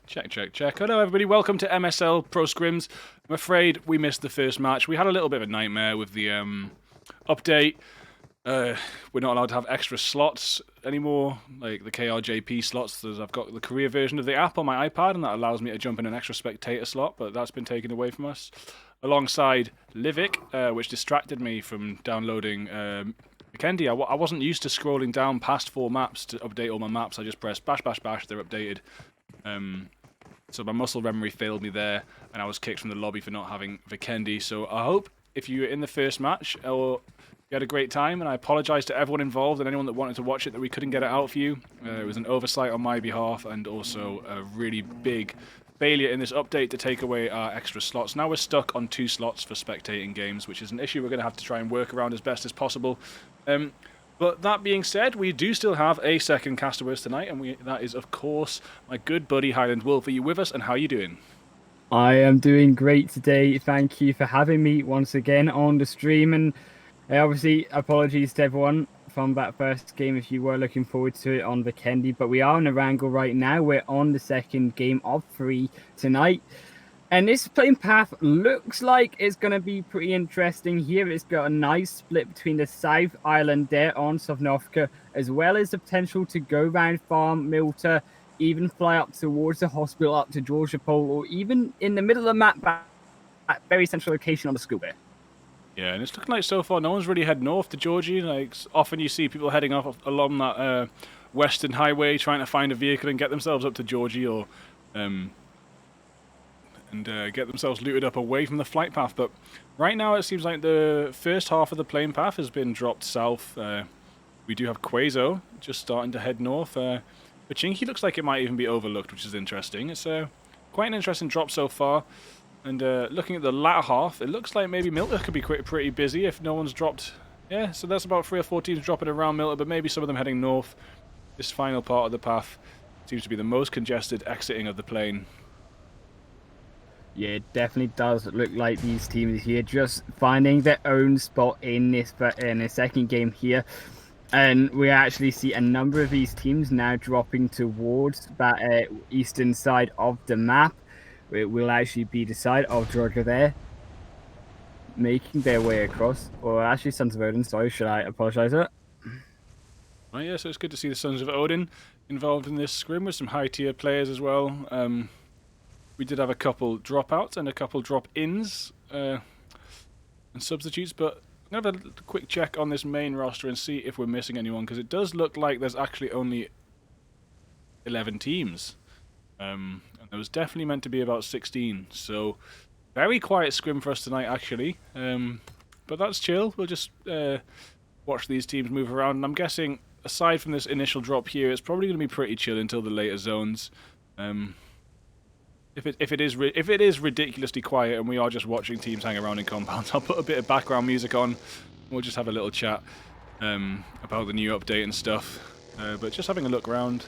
Check, check, check. Hello, everybody. Welcome to MSL Pro Scrims. I'm afraid we missed the first match. We had a little bit of a nightmare with the update. We're not allowed to have extra slots anymore, like the KRJP slots. I've got the career version of the app on my iPad, and that allows me to jump in an extra spectator slot, but that's been taken away from us. Alongside Livic, which distracted me from downloading Vikendi. I wasn't used to scrolling down past 4 maps to update all my maps. I just pressed bash, bash, bash, they're updated. So my muscle memory failed me there, and I was kicked from the lobby for not having Vikendi. So I hope if you were in the first match, or you had a great time, and I apologise to everyone involved and anyone that wanted to watch it that we couldn't get it out for you. It was an oversight on my behalf, and also a really big failure in this update to take away our extra slots. Now we're stuck on 2 slots for spectating games, which is an issue we're going to have to try and work around as best as possible. But that being said, we do still have a second caster with us tonight, and that is, of course, my good buddy Highland. Wolf, are you with us, and how are you doing? I am doing great today. Thank you for having me once again on the stream. And obviously, apologies to everyone from that first game if you were looking forward to it on Vikendi. But we are in a wrangle right now. We're on the second game of 3 tonight. And this playing path looks like it's going to be pretty interesting here. It's got a nice split between the South Island there on Sovnovka, as well as the potential to go round Farm, Milta, even fly up towards the hospital, up to Georgia Pole, or even in the middle of the map, at very central location on the school there. Yeah, and it's looking like so far no one's really heading north to Georgie. Like, often you see people heading off along that western highway trying to find a vehicle and get themselves up to Georgie, or get themselves looted up away from the flight path. But right now it seems like the first half of the plane path has been dropped south. We do have Quazo just starting to head north. Pachinki looks like it might even be overlooked, which is interesting. It's quite an interesting drop so far. And looking at the latter half, it looks like maybe Milta could be pretty busy if no one's dropped. Yeah, so that's about 3 or 4 teams dropping around Milta, but maybe some of them heading north. This final part of the path seems to be the most congested exiting of the plane. Yeah, it definitely does look like these teams here just finding their own spot in the second game here. And we actually see a number of these teams now dropping towards that eastern side of the map. It will actually be the side of Georgia there, making their way across. Or actually, Sons of Odin, sorry, should I apologise for that? Oh yeah, so it's good to see the Sons of Odin involved in this scrim with some high-tier players as well. We did have a couple dropouts and a couple drop-ins and substitutes, but I'm going to have a quick check on this main roster and see if we're missing anyone, because it does look like there's actually only 11 teams. And there was definitely meant to be about 16, so very quiet scrim for us tonight, actually. But that's chill. We'll just watch these teams move around, and I'm guessing, aside from this initial drop here, it's probably going to be pretty chill until the later zones. If it is ridiculously quiet and we are just watching teams hang around in compounds, I'll put a bit of background music on. We'll just have a little chat about the new update and stuff. But just having a look around,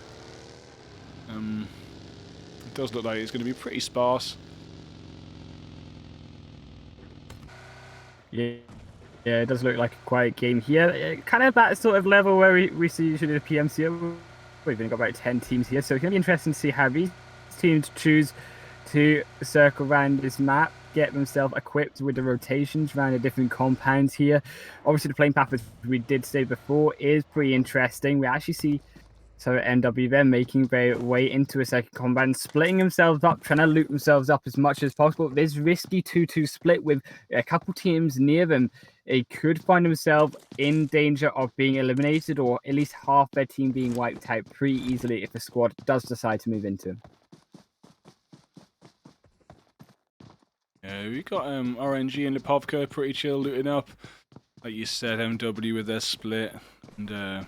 it does look like it's going to be pretty sparse. Yeah, it does look like a quiet game here. Kind of that sort of level where we see usually the PMC. We've only got about 10 teams here, so it's going to be interesting to see how these teams choose to circle around this map, get themselves equipped with the rotations around the different compounds here. Obviously, the plane path, as we did say before, is pretty interesting. We actually see MW there making their way into a second compound, splitting themselves up, trying to loot themselves up as much as possible. This risky 2-2 split with a couple teams near them. They could find themselves in danger of being eliminated, or at least half their team being wiped out pretty easily if the squad does decide to move into them. Yeah, we got RNG and Lipovka pretty chill looting up. Like you said, MW with their split, and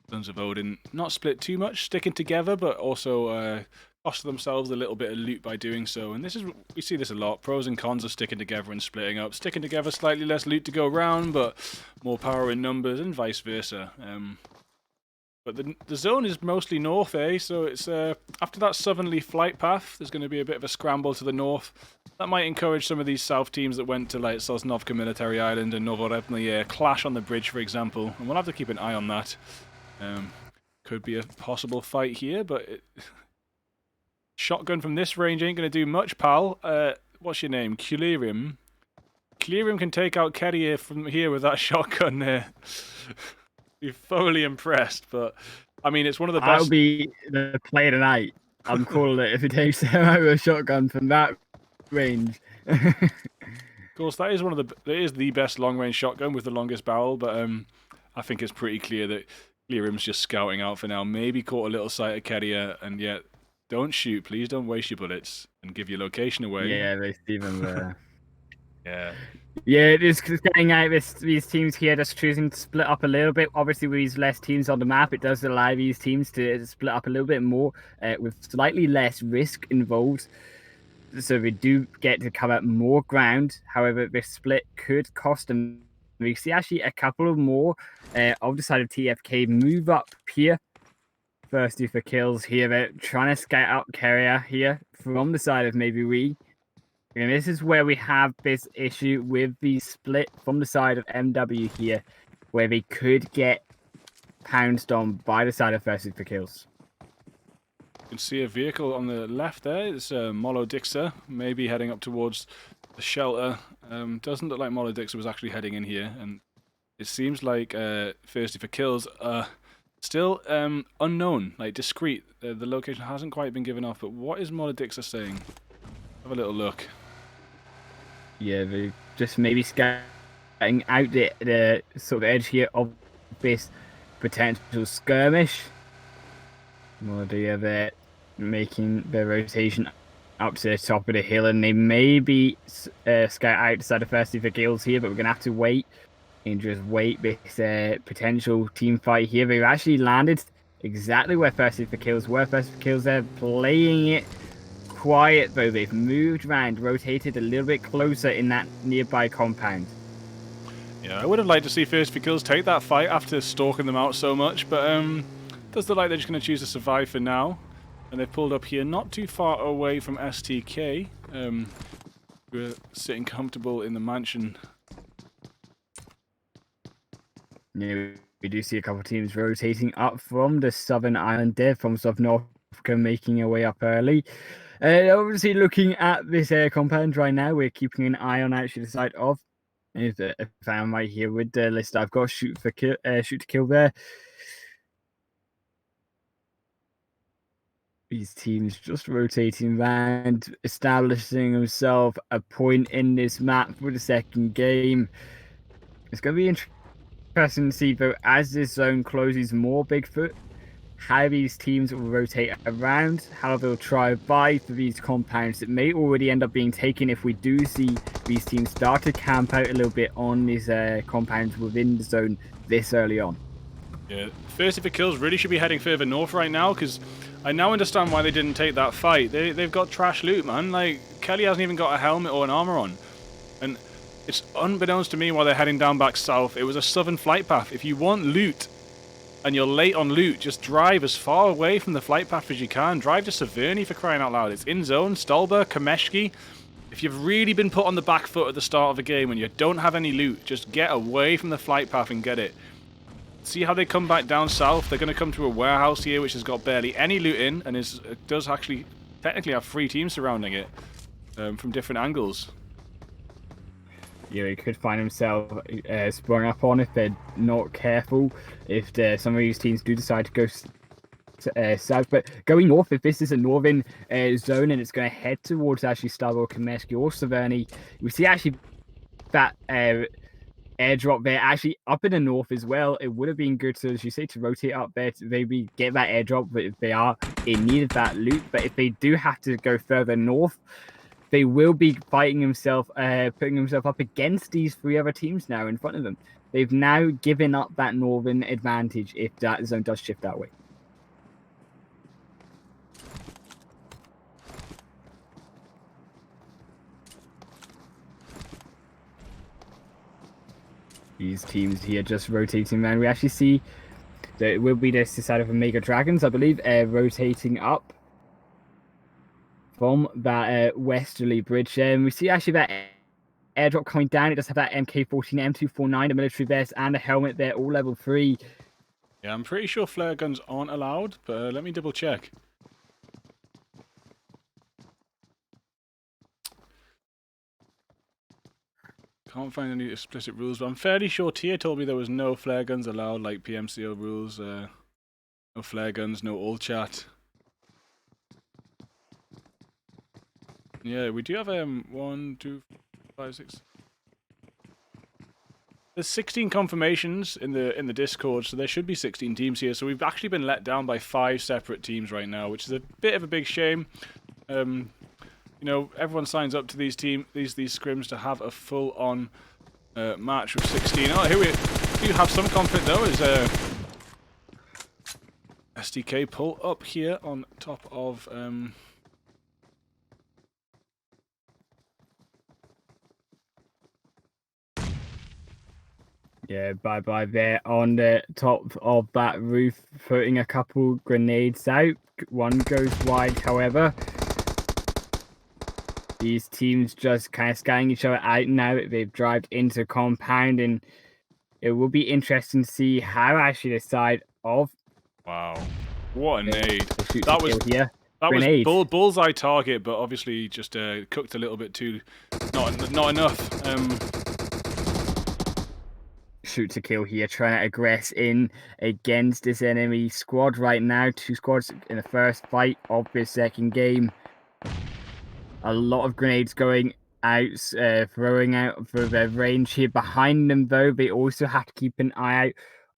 Sons of Odin not split too much, sticking together, but also cost themselves a little bit of loot by doing so. And we see this a lot. Pros and cons are sticking together and splitting up. Sticking together, slightly less loot to go around, but more power in numbers, and vice versa. But the zone is mostly north, so it's after that southerly flight path, there's going to be a bit of a scramble to the north. That might encourage some of these south teams that went to like Sosnovka Military Island and Novorepny clash on the bridge, for example. And we'll have to keep an eye on that. Could be a possible fight here, but Shotgun from this range ain't going to do much, pal. What's your name? Culerium. Culerium can take out Kerry from here with that shotgun there. You're thoroughly impressed, but I mean, it's one of the best. I'll be the player tonight. I'm calling it if it takes him out with a shotgun from that range. Of course, that is the best long range shotgun with the longest barrel, but I think it's pretty clear that Clearim's just scouting out for now. Maybe caught a little sight of Kerrier, and yet don't shoot, please don't waste your bullets and give your location away. Yeah, they see them there. Yeah. Yeah, just getting out these teams here, just choosing to split up a little bit. Obviously, with these less teams on the map, it does allow these teams to split up a little bit more with slightly less risk involved. So we do get to cover more ground. However, this split could cost them. We see actually a couple of more of the side of TFK move up here. Firstly for kills here. They're trying to scout out carrier here from the side of maybe we. And this is where we have this issue with the split from the side of MW here, where they could get pounced on by the side of Thirsty for kills. You can see a vehicle on the left there. It's Molo Dixer, maybe heading up towards the shelter. Doesn't look like Molo Dixer was actually heading in here, and it seems like Thirsty for kills are still unknown, like discreet. The location hasn't quite been given off, but what is Molo Dixer saying? Have a little look. Yeah, they just maybe scouting out the sort of edge here of this potential skirmish. Well, they're making their rotation up to the top of the hill, and they may be scout outside of Thirsty for kills here, but we're going to have to wait and just wait this potential team fight here. They've actually landed exactly where Thirsty for kills were. Thirsty for kills, they're playing it quiet though. They've moved around, rotated a little bit closer in that nearby compound. Yeah, I would have liked to see Thirsty for kills take that fight after stalking them out so much, but does look like they're just going to choose to survive for now. And they've pulled up here not too far away from STK. We're sitting comfortable in the mansion. Yeah, we do see a couple of teams rotating up from the southern island there, from South North Africa, making their way up early. Obviously, looking at this compound right now, we're keeping an eye on actually the side of. If I'm right here with the list, I've got shoot to kill there. These teams just rotating around, establishing themselves a point in this map for the second game. It's going to be interesting to see, though, as this zone closes more Bigfoot, how these teams will rotate around, how they'll try and buy for these compounds that may already end up being taken if we do see these teams start to camp out a little bit on these compounds within the zone this early on. Yeah, Thirsty for kills really should be heading further north right now, because I now understand why they didn't take that fight. They've got trash loot, man. Like, Kelly hasn't even got a helmet or an armor on. And it's unbeknownst to me why they're heading down back south. It was a southern flight path. If you want loot and you're late on loot, just drive as far away from the flight path as you can. Drive to Severny, for crying out loud. It's in zone, Stolber, Kameshki. If you've really been put on the back foot at the start of a game and you don't have any loot, just get away from the flight path and get it. See how they come back down south? They're going to come to a warehouse here which has got barely any loot in, and does actually technically have 3 teams surrounding it from different angles. Yeah, he could find himself sprung up on if they're not careful, if some of these teams do decide to go south. But going north, if this is a northern zone and it's going to head towards actually Starboard, Kameski or Severny, we see actually that airdrop there actually up in the north as well. It would have been good to, as you say, to rotate up there to maybe get that airdrop, but if they are in need of that loot. But if they do have to go further north, they will be fighting himself, putting himself up against these 3 other teams now in front of them. They've now given up that northern advantage if that zone does shift that way. These teams here just rotating around. We actually see that it will be this side of Omega Dragons, I believe, rotating up from that westerly bridge. We see actually that airdrop coming down. It does have that MK14, M249, a military vest, and a helmet there, all level 3. Yeah, I'm pretty sure flare guns aren't allowed, but let me double check. Can't find any explicit rules, but I'm fairly sure Tia told me there was no flare guns allowed, like PMCL rules. No flare guns, no all chat. Yeah, we do have 1, 2, 5, 6. There's 16 confirmations in the Discord, so there should be 16 teams here. So we've actually been let down by 5 separate teams right now, which is a bit of a big shame. You know, everyone signs up to these scrims to have a full-on match with 16. Oh, here we do have some conflict though. Is SDK pull up here on top of Yeah, bye there on the top of that roof, putting a couple grenades out. One goes wide, however. These teams just kind of scanning each other out now. They've drived into compound, and it will be interesting to see how actually the side of... Wow, what a nade. That was bullseye target, but obviously just cooked a little bit too, not enough. Shoot to kill here, trying to aggress in against this enemy squad right now. 2 squads in the first fight of this second game. A lot of grenades going out, throwing out for their range here. Behind them, though, they also have to keep an eye out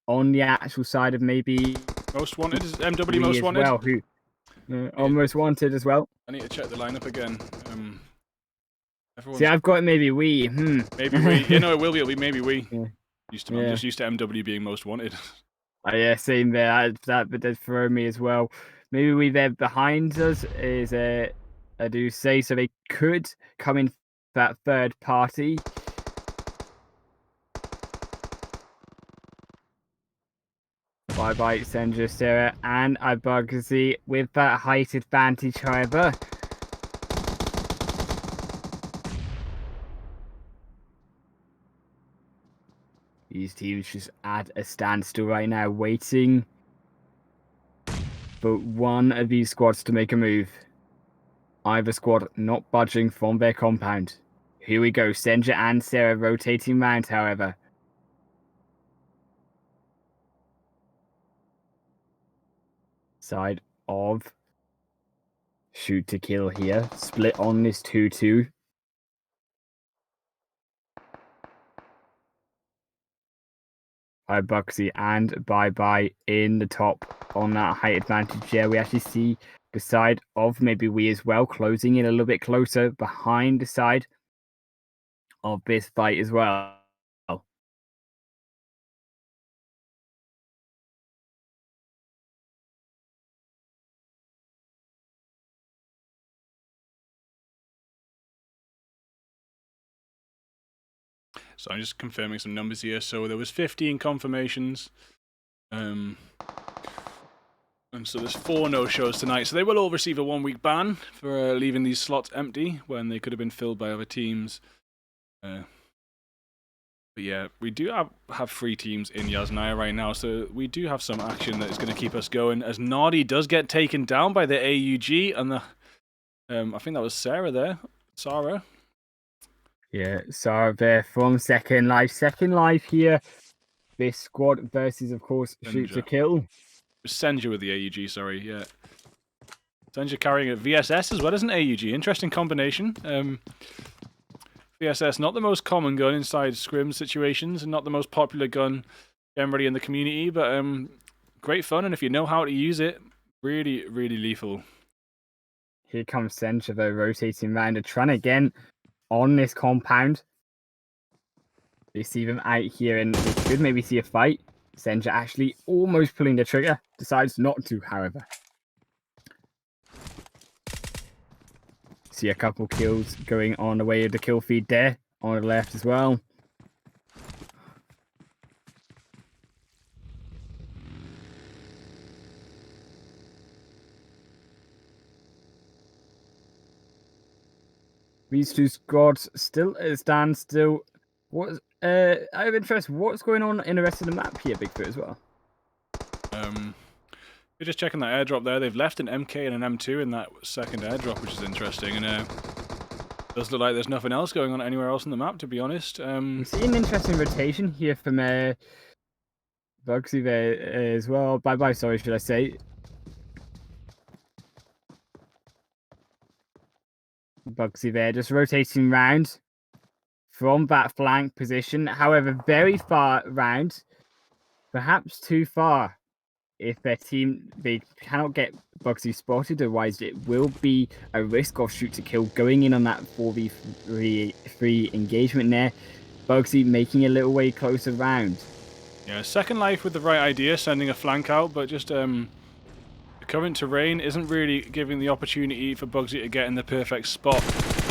on the actual side of maybe... Most wanted is MW most wanted? Well, who almost wanted as well. I need to check the lineup again. See, I've got maybe we. Maybe we. Yeah, no, it will be. It'll be maybe we. Yeah. I'm just used to MW being most wanted. Oh, yeah, same there. That did throw me as well. Maybe we there behind us is I do say so they could come in that third party. Bye Senja, Sarah, and Ibugsy with that height advantage, however. These teams just at a standstill right now, waiting for one of these squads to make a move. Either squad not budging from their compound. Here we go, Senja and Sarah rotating round, however. Side of shoot to kill here. Split on this 2-2. Bugsy and bye in the top on that height advantage. Yeah, we actually see the side of maybe we as well closing in a little bit closer behind the side of this fight as well. So I'm just confirming some numbers here. So there was 15 confirmations. And so there's 4 no-shows tonight. So they will all receive a 1-week ban for leaving these slots empty when they could have been filled by other teams. But yeah, we do have 3 teams in Yasnaya right now, so we do have some action that is going to keep us going. As Nardi does get taken down by the AUG, and the I think that was Sarah there. Sarah. Yeah, Sarah there from Second Life. Second Life here. This squad versus, of course, Shoot to Kill. Senja with the AUG, sorry, yeah. Senja carrying a VSS as well as an AUG. Interesting combination. VSS, not the most common gun inside scrim situations, and not the most popular gun generally in the community, but great fun, and if you know how to use it, really, really lethal. Here comes Senja, though, rotating around and trying again on this compound. They see them out here, and we could maybe see a fight. Senja actually almost pulling the trigger, decides not to, however. See a couple kills going on the way of the kill feed there, on the left as well. These 2 squads still at a standstill. What? Out of interest, what's going on in the rest of the map here, Bigfoot, as well? We're just checking that airdrop there. They've left an MK and an M2 in that second airdrop, which is interesting. And Does look like there's nothing else going on anywhere else on the map, to be honest. We see an interesting rotation here from Bugsy there as well. Bye, sorry, should I say. Bugsy there, just rotating round from that flank position. However, very far round, perhaps too far. If their team, they cannot get Bugsy spotted, otherwise it will be a risk of shoot to kill going in on that 4v3 engagement there. Bugsy making a little way closer round. Yeah, second life with the right idea, sending a flank out, but just the current terrain isn't really giving the opportunity for Bugsy to get in the perfect spot.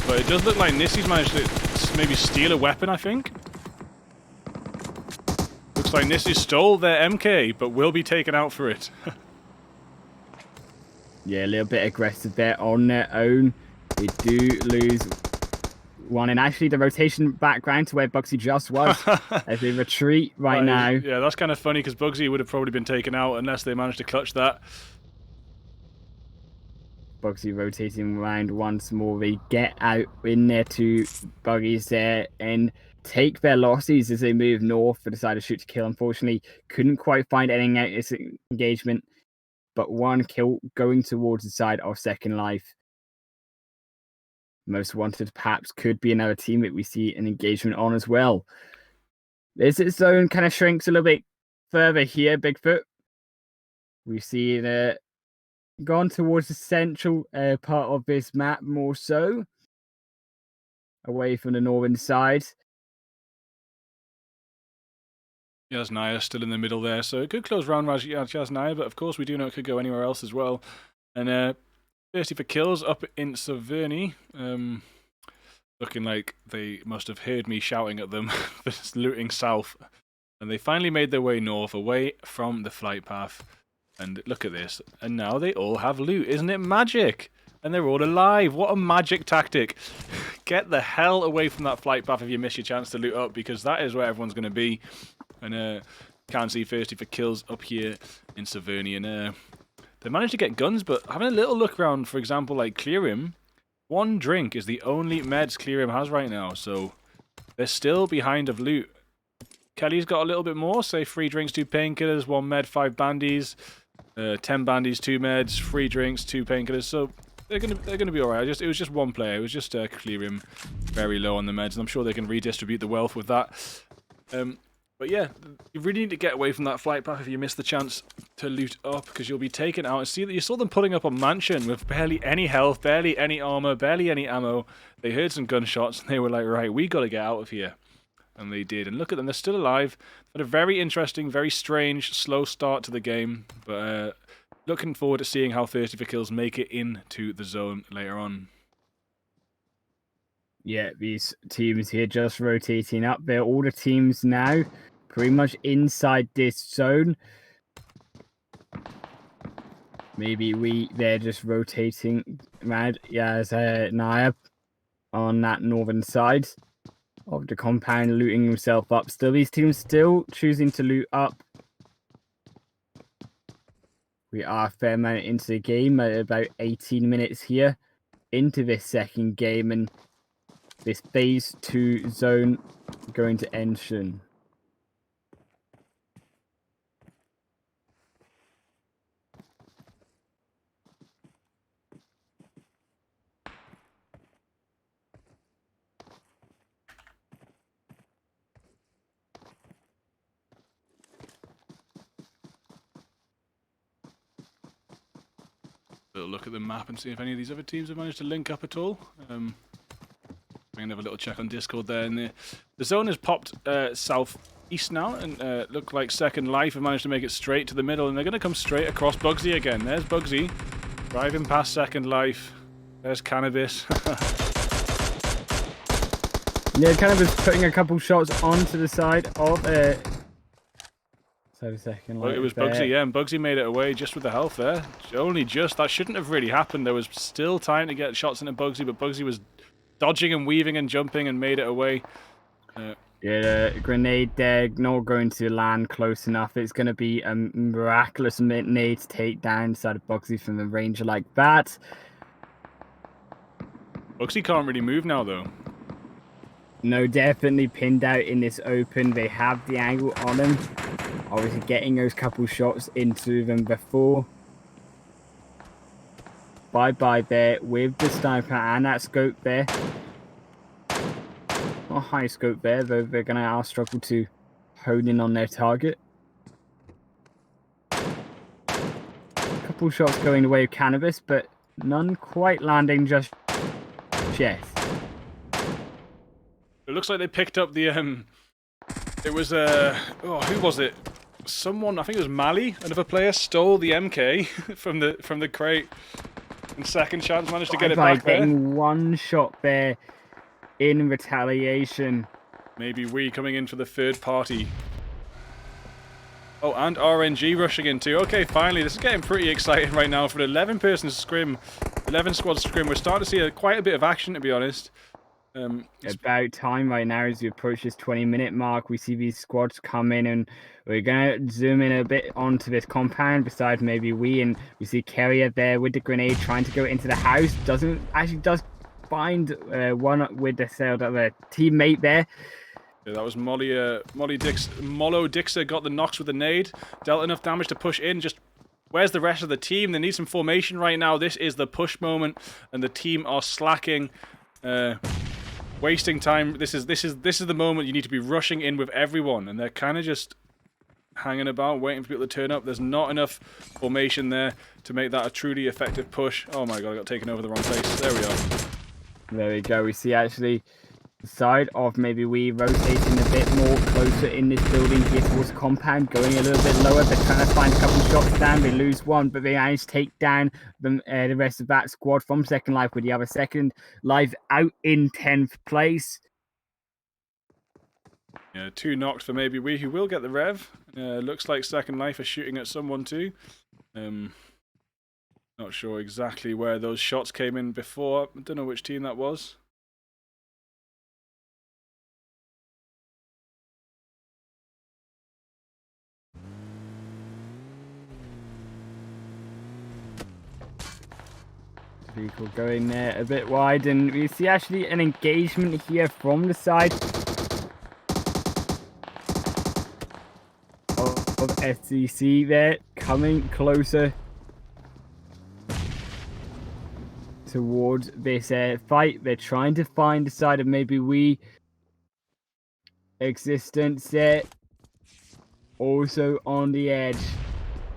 But it does look like Nissy's managed to maybe steal a weapon, I think. Looks like Nissy stole their MK, but will be taken out for it. Yeah, a little bit aggressive there on their own. They do lose one, and actually the rotation background to where Bugsy just was as they retreat right now. Yeah, that's kind of funny because Bugsy would have probably been taken out unless they managed to clutch that. Bugsy rotating around once more. They get out in there to Buggies there and take their losses as they move north for the side of shoot to kill. Unfortunately, couldn't quite find anything out of this engagement, but one kill going towards the side of Second Life. Most Wanted perhaps could be another team that we see an engagement on as well. This zone kind of shrinks a little bit further here, Bigfoot. We see the gone towards the central part of this map more so, away from the northern side. Jasnaya still in the middle there, so a good close round Jasnaya, but of course we do know it could go anywhere else as well. And thirsty for kills up in Saverny. Looking like they must have heard me shouting at them for looting south. And they finally made their way north, away from the flight path. And look at this. And now they all have loot. Isn't it magic? And they're all alive. What a magic tactic. Get the hell away from that flight path if you miss your chance to loot up, because that is where everyone's going to be. And can't see thirsty for kills up here in Saverny. And they managed to get guns, but having a little look around, for example, like Clearim, one drink is the only meds Clearim has right now, so they're still behind of loot. Kelly's got a little bit more, say 3 drinks, 2 painkillers, 1 med, 5 bandies, 10 bandies, 2 meds, 3 drinks, 2 painkillers, so they're gonna be alright. It was just one player, it was just Clearim very low on the meds, and I'm sure they can redistribute the wealth with that. But yeah, you really need to get away from that flight path if you miss the chance to loot up, because you'll be taken out. And see that you saw them pulling up a mansion with barely any health, barely any armor, barely any ammo. They heard some gunshots and they were like, right, we gotta get out of here. And they did. And look at them, they're still alive. Had a very interesting, very strange, slow start to the game. But looking forward to seeing how Thirsty for Kills make it into the zone later on. Yeah, these teams here just rotating up. They're all the teams now pretty much inside this zone. Maybe they're just rotating around. Yeah, as Naya on that northern side of the compound, looting himself up. Still, these teams still choosing to loot up. We are a fair amount into the game, about 18 minutes here into this second game, and this phase 2 zone going to end soon. Little look at the map and see if any of these other teams have managed to link up at all. We can have a little check on Discord there. And the zone has popped southeast now, and look like Second Life have managed to make it straight to the middle, and they're going to come straight across Bugsy again. There's Bugsy driving past Second Life. There's Cannabis. Yeah, Cannabis putting a couple shots onto the side of Second Life. Well, it was there. Bugsy, yeah, and Bugsy made it away just with the health there. Only just. That shouldn't have really happened. There was still time to get shots into Bugsy, but Bugsy was dodging and weaving and jumping and made it away. Yeah, the grenade there, not going to land close enough. It's going to be a miraculous nade to take down inside of Bugsy from the ranger like that. Bugsy can't really move now, though. No, definitely pinned out in this open. They have the angle on him. Obviously getting those couple shots into them before. Bye-bye there with the sniper and that scope there. Not high scope there, though they're going to struggle to hone in on their target. Couple shots going the way of Cannabis, but none quite landing just yet. It looks like they picked up the it was who was it? Someone, I think it was Mali, another player, stole the MK from the crate. And second chance managed to get it back there. Getting one shot there in retaliation. Maybe we coming in for the third party. Oh, and RNG rushing in too. Okay, finally, this is getting pretty exciting right now for an 11-person scrim, 11-squad scrim. We're starting to see quite a bit of action, to be honest. About time right now as we approach this 20-minute mark. We see these squads come in, and we're going to zoom in a bit onto this compound besides maybe we see Carrier there with the grenade trying to go into the house. Does find one with the teammate there. Yeah, that was Mollo Dixer got the knocks with the nade. Dealt enough damage to push in. Just where's the rest of the team? They need some formation right now. This is the push moment, and the team are slacking, wasting time. This is the moment you need to be rushing in with everyone, and they're kind of just hanging about, waiting for people to turn up. There's not enough formation there to make that a truly effective push. Oh my god, I got taken over the wrong place. There we are. There we go. We see actually the side of maybe we rotating a bit more closer in this building here towards compound, going a little bit lower. They're trying to find a couple shots down. They lose one, but they manage to take down the rest of that squad from Second Life, with the other Second Life out in 10th place. Yeah, 2 knocked for maybe we, who will get the rev. Looks like Second Life are shooting at someone too. Not sure exactly where those shots came in before. I don't know which team that was. Vehicle going there a bit wide, and we see actually an engagement here from the side of SCC there, coming closer towards this fight. They're trying to find the side of maybe we existence there. Also on the edge.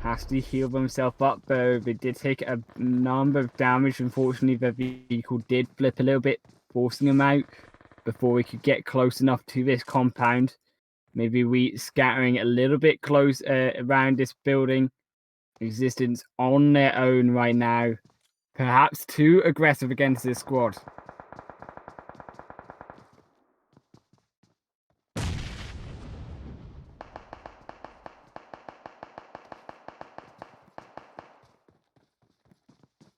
Has to heal themselves up, though. They did take a number of damage. Unfortunately, the vehicle did flip a little bit, forcing them out before we could get close enough to this compound. Maybe we scattering a little bit close around this building. Existence on their own right now. Perhaps too aggressive against this squad.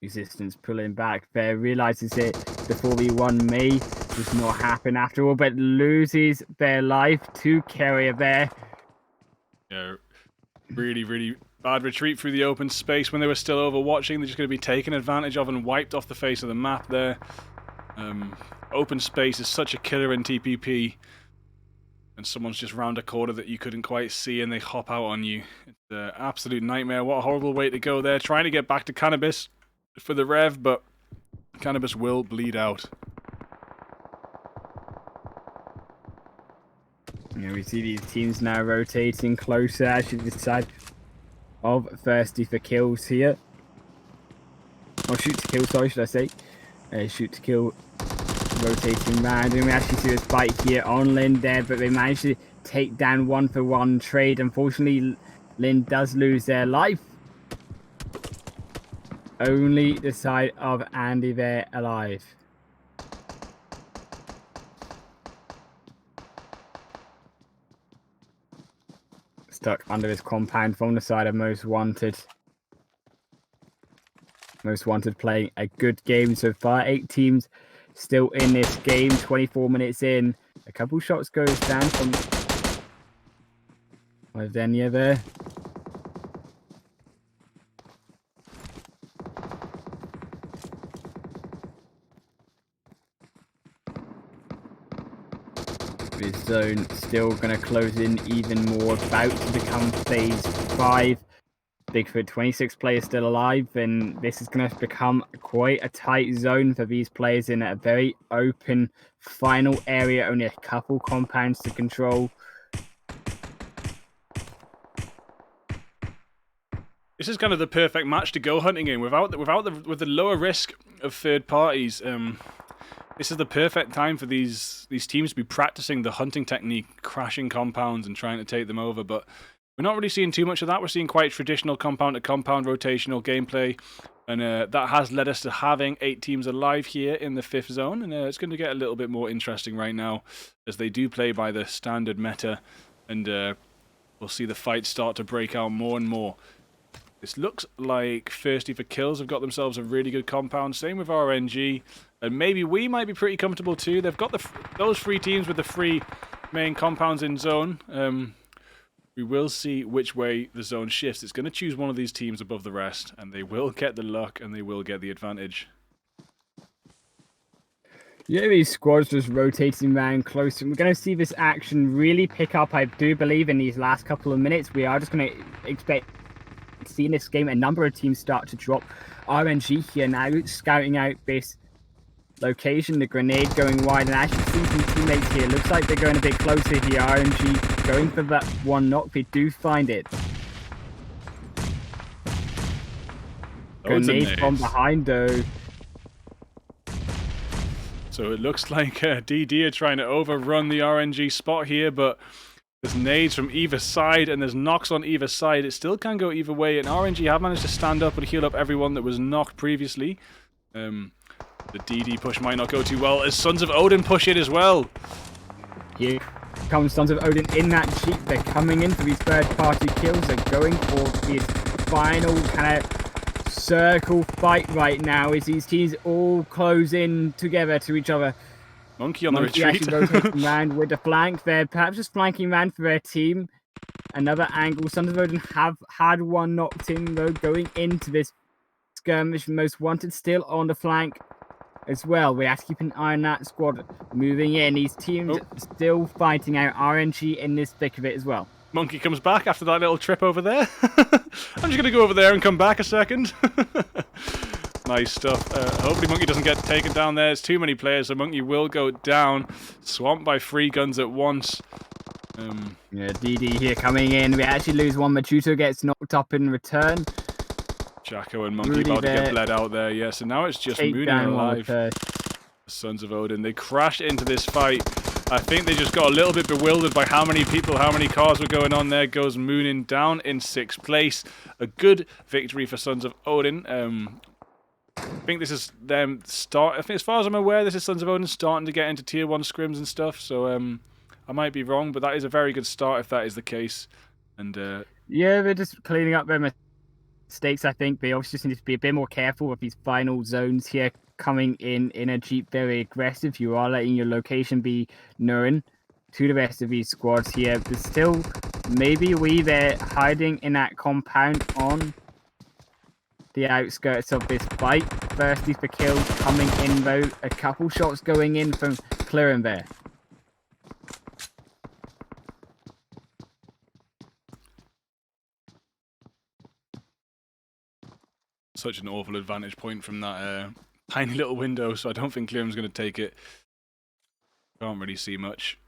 Existence pulling back there, realizes it the 4v1 may just not happen after all, but loses their life to Carrier there. Yeah, really bad retreat through the open space when they were still overwatching. They're just going to be taken advantage of and wiped off the face of the map there. Open space is such a killer in TPP, and someone's just round a corner that you couldn't quite see and they hop out on you. It's an absolute nightmare. What a horrible way to go there. Trying to get back to Cannabis for the rev, but Cannabis will bleed out. Yeah, we see these teams now rotating closer, actually this side of thirsty for kills here. Or shoot to kill, sorry, should I say. Shoot to kill, rotating round, and we actually see this fight here on Lynn there, but they managed to take down 1-for-1 trade. Unfortunately, Lynn does lose their life. Only the side of Andy there alive. Stuck under this compound from the side of Most Wanted. Most Wanted playing a good game so far. 8 teams still in this game. 24 minutes in. A couple shots goes down from Lavenia there. This zone still going to close in even more, about to become phase 5. Bigfoot, 26 players still alive, and this is going to become quite a tight zone for these players in a very open final area, only a couple compounds to control. This is kind of the perfect match to go hunting in with the lower risk of third parties. This is the perfect time for these teams to be practicing the hunting technique, crashing compounds and trying to take them over. But we're not really seeing too much of that. We're seeing quite traditional compound-to-compound rotational gameplay, and that has led us to having 8 teams alive here in the 5th zone. And it's going to get a little bit more interesting right now as they do play by the standard meta, and we'll see the fights start to break out more and more. This looks like Thirsty for Kills have got themselves a really good compound. Same with RNG. And maybe we might be pretty comfortable too. They've got those 3 teams with the 3 main compounds in zone. We will see which way the zone shifts. It's going to choose one of these teams above the rest. And they will get the luck and they will get the advantage. Yeah, these squads just rotating around close. We're going to see this action really pick up, I do believe, in these last couple of minutes. We are just going to expect to see in this game a number of teams start to drop. RNG here now scouting out this location, the grenade going wide, and actually see some teammates here. Looks like they're going a bit closer here. RNG going for that one knock. They do find it. Grenade from behind though. So it looks like DD are trying to overrun the RNG spot here, but there's nades from either side and there's knocks on either side. It still can go either way, and RNG have managed to stand up and heal up everyone that was knocked previously. The DD push might not go too well as Sons of Odin push it as well. Here comes Sons of Odin in that Jeep. They're coming in for these third-party kills. They're going for this final kind of circle fight right now as these teams all close in together to each other. Monkey on the retreat. Actually rotating around with the flank. They're perhaps just flanking around for their team. Another angle. Sons of Odin have had one knocked in though, going into this skirmish. Most Wanted still on the flank as well. We have to keep an eye on that squad moving in. These teams still fighting out. RNG in this thick of it as well. Monkey comes back after that little trip over there. I'm just going to go over there and come back a second. Nice stuff. Hopefully Monkey doesn't get taken down there. There's too many players, so Monkey will go down. Swamped by 3 guns at once. Yeah, DD here coming in. We actually lose one. Machuto gets knocked up in return. Jacko and Monkey about to get bled out there. Yeah, so now it's just Moon alive. Sons of Odin. They crashed into this fight. I think they just got a little bit bewildered by how many people, how many cars were going on. There goes Moonin down in 6th place. A good victory for Sons of Odin. I think this is them I think as far as I'm aware, this is Sons of Odin starting to get into tier 1 scrims and stuff. So I might be wrong, but that is a very good start if that is the case. And yeah, they're just cleaning up their mistakes, I think. They obviously just need to be a bit more careful with these final zones here. Coming in a Jeep very aggressive. You are letting your location be known to the rest of these squads here. But still, maybe they're hiding in that compound on the outskirts of this fight. Thirsty for kills coming in though. A couple shots going in from clearing there. Such an awful advantage point from that tiny little window, so I don't think Clearham's going to take it. Can't really see much.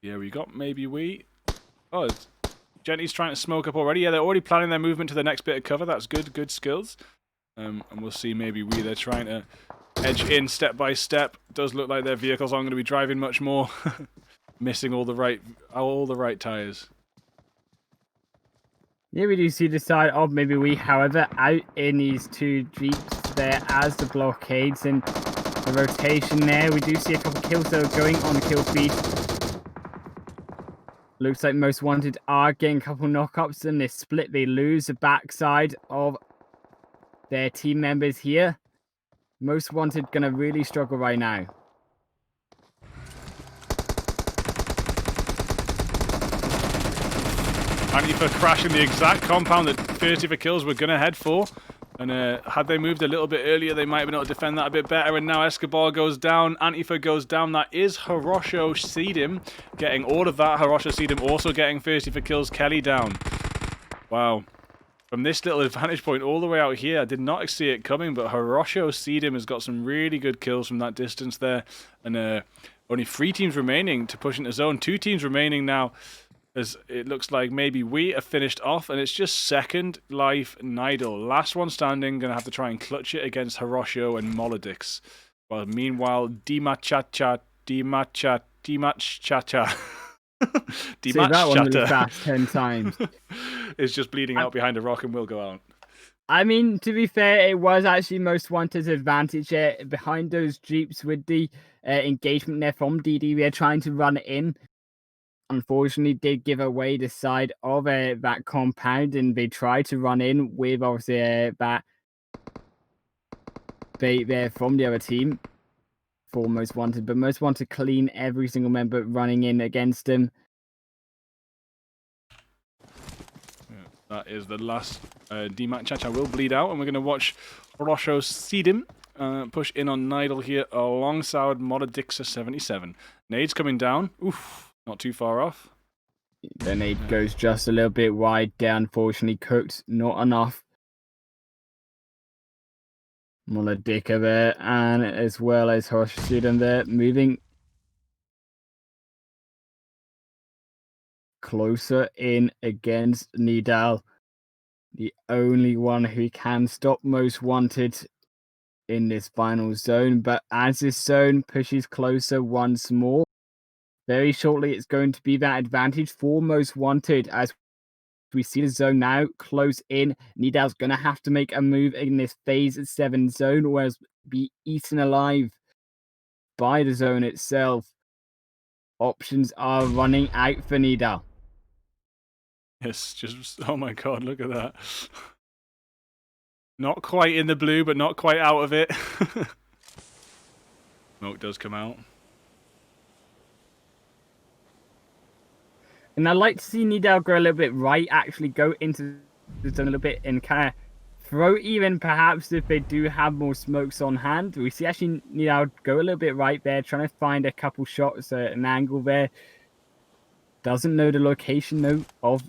Yeah, we got maybe we. Oh, Genty's trying to smoke up already. Yeah, they're already planning their movement to the next bit of cover. That's good. Good skills. And we'll see maybe they're trying to edge in step by step. Does look like their vehicles aren't going to be driving much more. Missing all the right tires. Yeah, we do see the side of maybe we, however, out in these 2 Jeeps there as the blockades and the rotation there. We do see a couple kills though going on the kill feed. Looks like Most Wanted are getting a couple knockups and they split. They lose the backside of their team members here. Most Wanted gonna really struggle right now. Anti for crashing the exact compound that 30 for kills we're going to head for. And had they moved a little bit earlier, they might have been able to defend that a bit better. And now Escobar goes down. Antifa goes down. That is Hirosho Seedham getting all of that. Hirosho Seedham also getting 30 for kills. Kelly down. Wow. From this little vantage point all the way out here, I did not see it coming, but Hirosho Seedham has got some really good kills from that distance there. And only 3 teams remaining to push into zone. 2 teams remaining now. As it looks like maybe we are finished off, and it's just second life Nidal. Last one standing, gonna have to try and clutch it against Hirosho and Molodix. Well, meanwhile, Dimachacha. Say that one really fast 10 times. Is just bleeding out behind a rock and will go out. I mean, to be fair, it was actually Most Wanted's advantage behind those Jeeps with the engagement there from DD. We are trying to run in. Unfortunately, did give away the side of that compound, and they tried to run in with obviously that bait there from the other team for Most Wanted, but Most Wanted clean every single member running in against them. That is the last D-Mat Chacha will bleed out, and we're going to watch Hirosho Seedham push in on Nidal here alongside Molodixa 77. Nade's coming down. Oof. Not too far off. The nade goes just a little bit wide there, unfortunately. Cooked, not enough. Molodica there, and as well as Hirosho Seedham there, moving closer in against Nidal. The only one who can stop Most Wanted in this final zone. But as this zone pushes closer once more, very shortly, it's going to be that advantage for Most Wanted as we see the zone now close in. Nidal's going to have to make a move in this Phase 7 zone or else be eaten alive by the zone itself. Options are running out for Nidal. Yes, just, oh my god, look at that. Not quite in the blue, but not quite out of it. Smoke does come out. And I'd like to see Nidal go a little bit right, actually go into the zone a little bit and kind of throw even perhaps if they do have more smokes on hand. We see actually Nidal go a little bit right there, trying to find a couple shots at an angle there. Doesn't know the location though of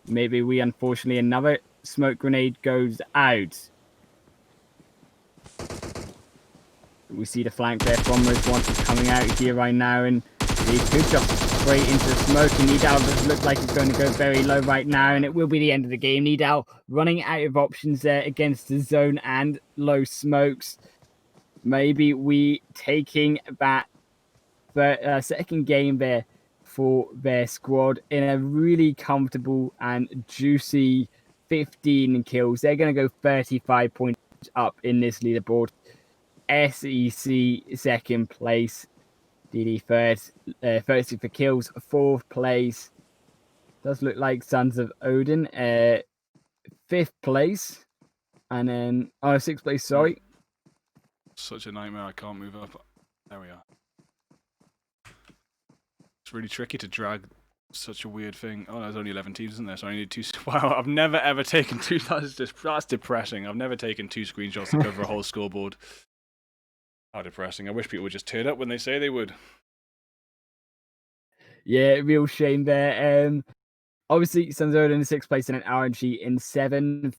maybe we, unfortunately, another smoke grenade goes out. We see the flank there from Most Wanted coming out here right now, and he could just straight into the smoke, and Nidal does look like he's going to go very low right now, and it will be the end of the game. Nidal running out of options there against the zone and low smokes. Maybe we taking that second game there for their squad in a really comfortable and juicy 15 kills. They're going to go 35 points up in this leaderboard. SEC second place. DD third, 30 for kills, 4th place. Does look like Sons of Odin, 5th place. And then, 6th place, sorry. Such a nightmare, I can't move up. There we are. It's really tricky to drag such a weird thing. Oh, there's only 11 teams, isn't there? So I need 2. Wow, I've never ever taken 2. That's depressing. I've never taken 2 screenshots to cover a whole scoreboard. How depressing. I wish people would just turn up when they say they would. Yeah, real shame there. Obviously, Sons of Odin in 6th place and an RNG in 7th.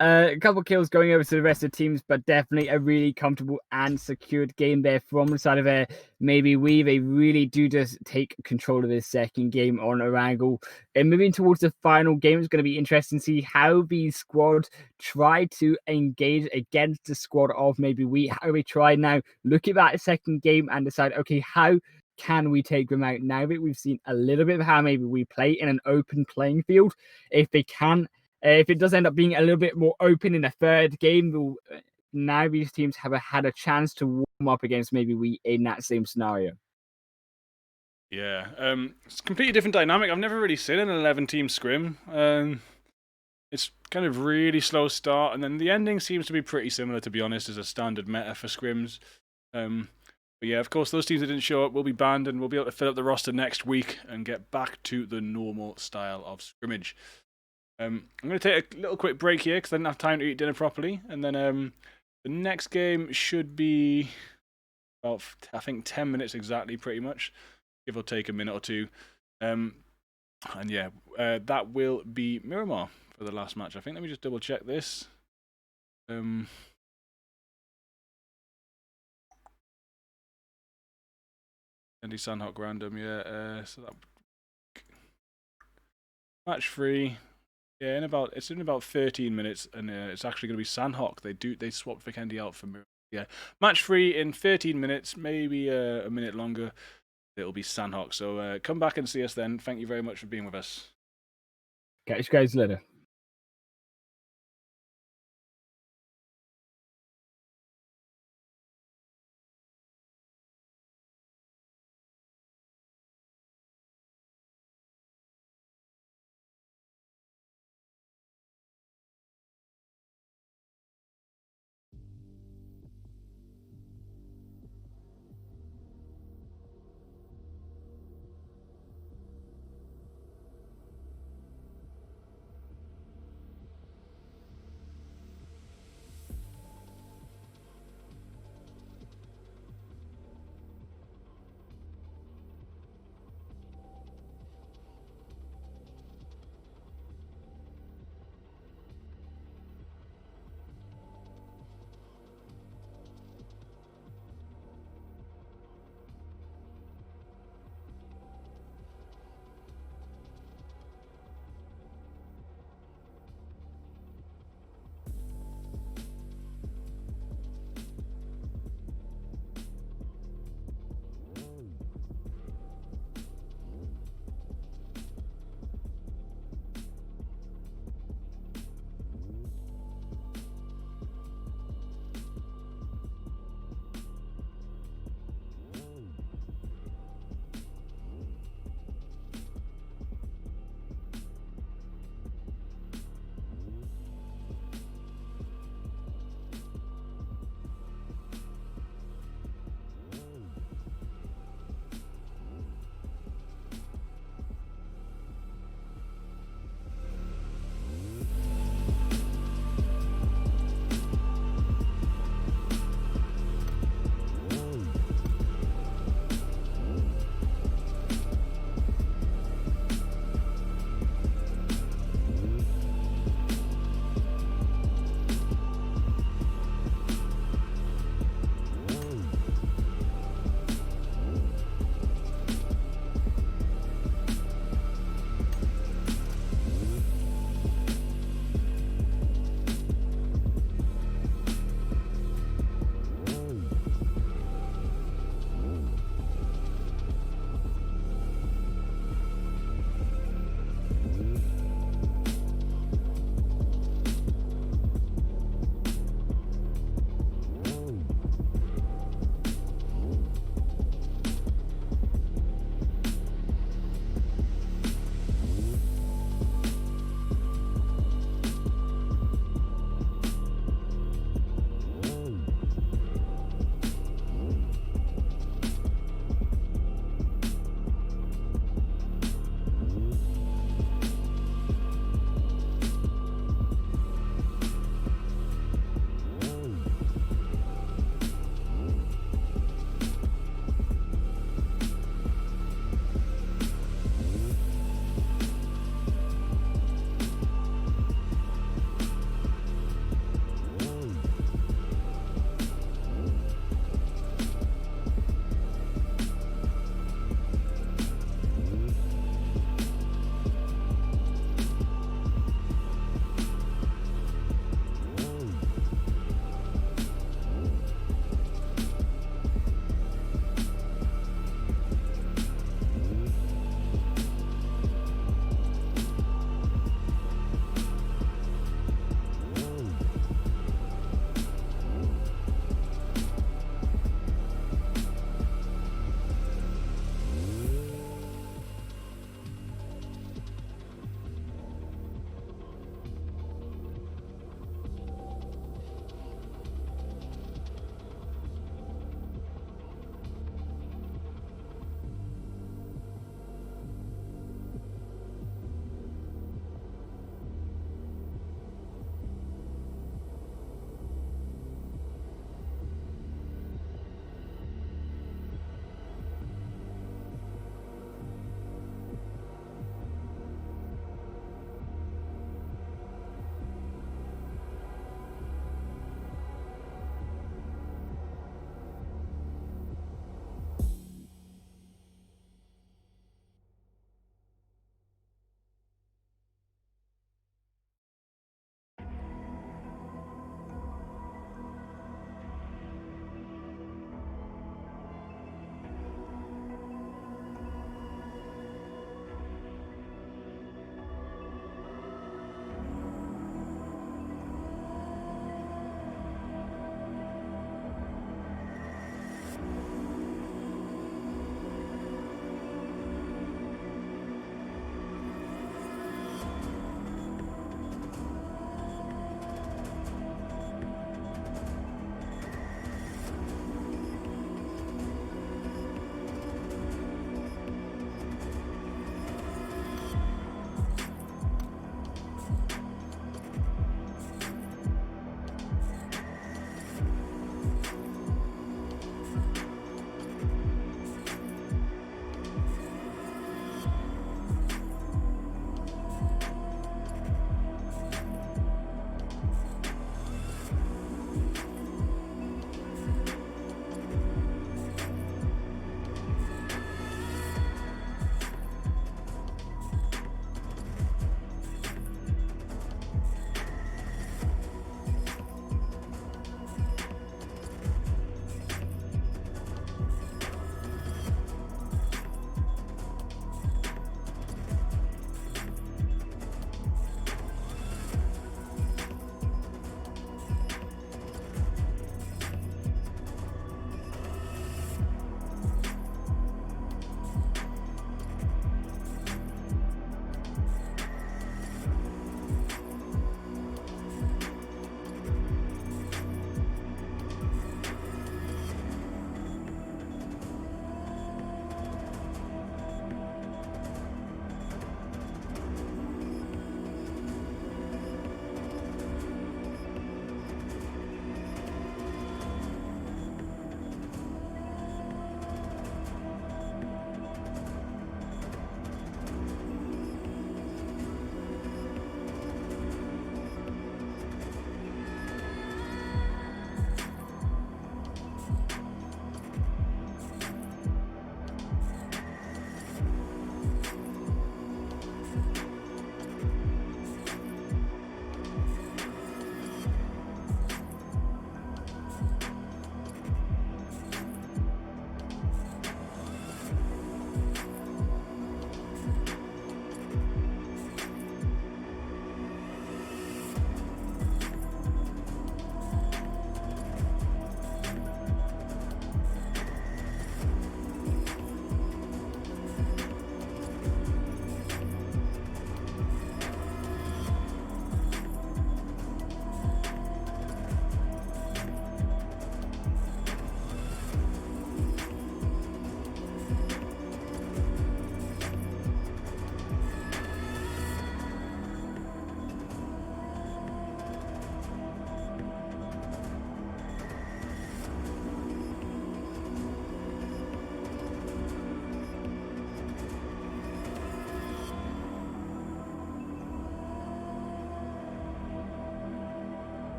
A couple kills going over to the rest of the teams, but definitely a really comfortable and secured game there from the side of maybe we. They really do just take control of this second game on Erangel. And moving towards the final game, it's going to be interesting to see how the squad try to engage against the squad of maybe we. How we try now look at that second game and decide, okay, how can we take them out now that we've seen a little bit of how maybe we play in an open playing field? If they can. If it does end up being a little bit more open in the third game, now these teams have had a chance to warm up against maybe we in that same scenario. Yeah, it's a completely different dynamic. I've never really seen an 11-team scrim. It's kind of really slow start, and then the ending seems to be pretty similar, to be honest, as a standard meta for scrims. But yeah, of course, those teams that didn't show up will be banned, and we'll be able to fill up the roster next week and get back to the normal style of scrimmage. I'm going to take a little quick break here because I didn't have time to eat dinner properly, and then the next game should be about, I think, 10 minutes exactly, pretty much, give or take a minute or two. And yeah, that will be Miramar for the last match, I think. Let me just double check this. Andy Sandhawk random, yeah. So that match 3, yeah, it's in about 13 minutes, and it's actually going to be Sandhawk. They swapped Vikendi out for Miramar. Yeah, match 3 in 13 minutes, maybe a minute longer. It'll be Sandhawk. So come back and see us then. Thank you very much for being with us. Catch you guys later.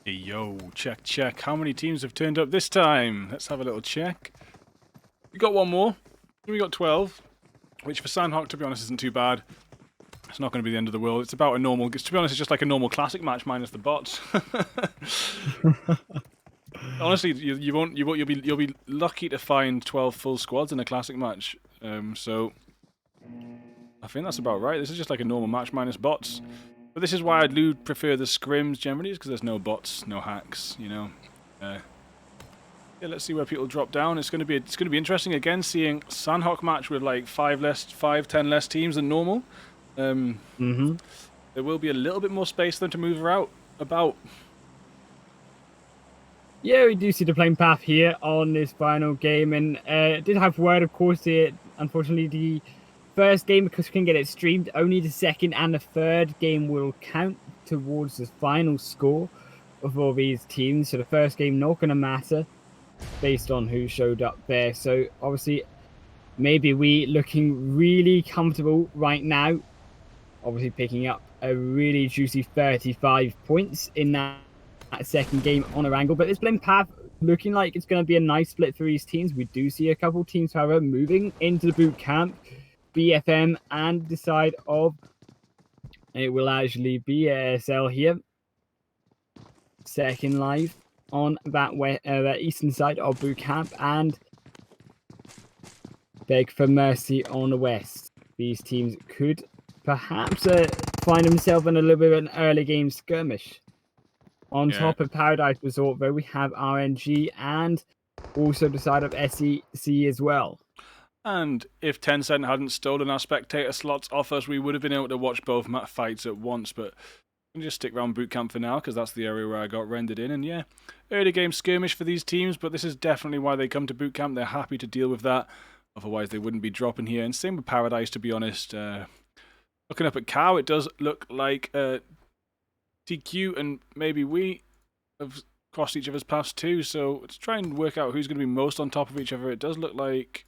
Hey, yo, check. How many teams have turned up this time? Let's have a little check. We got one more. We got 12, which for Sandhawk, to be honest, isn't too bad. It's not going to be the end of the world. It's about a normal. To be honest, it's just like a normal classic match minus the bots. Honestly, you'll be lucky to find 12 full squads in a classic match. So I think that's about right. This is just like a normal match minus bots. But this is why I do prefer the scrims generally, is because there's no bots, no hacks, you know. Yeah, let's see where people drop down. It's going to be interesting again, seeing Sandhawk match with like 10 less teams than normal. There will be a little bit more space for them to move about. Yeah, we do see the playing path here on this final game, and did have word, of course, here. Unfortunately, the first game, because we can get it streamed, only the second and the third game will count towards the final score of all these teams. So the first game not going to matter based on who showed up there. So obviously, maybe we looking really comfortable right now. Obviously, picking up a really juicy 35 points in that second game on a angle, but this blend path looking like it's going to be a nice split for these teams. We do see a couple teams, however, moving into the boot camp, BFM, and the side of it will actually be ASL here, second live on that eastern side of boot camp, and Beg for Mercy on the west. These teams could perhaps find themselves in a little bit of an early game skirmish. On top of Paradise Resort, though, we have RNG and also the side of SEC as well. And if Tencent hadn't stolen our spectator slots off us, we would have been able to watch both fights at once. But we can just stick around boot camp for now, because that's the area where I got rendered in. And yeah, early game skirmish for these teams, but this is definitely why they come to boot camp. They're happy to deal with that. Otherwise, they wouldn't be dropping here. And same with Paradise, to be honest. Looking up at Cow, it does look like TQ and maybe we have crossed each other's paths too, so let's try and work out who's going to be most on top of each other. It does look like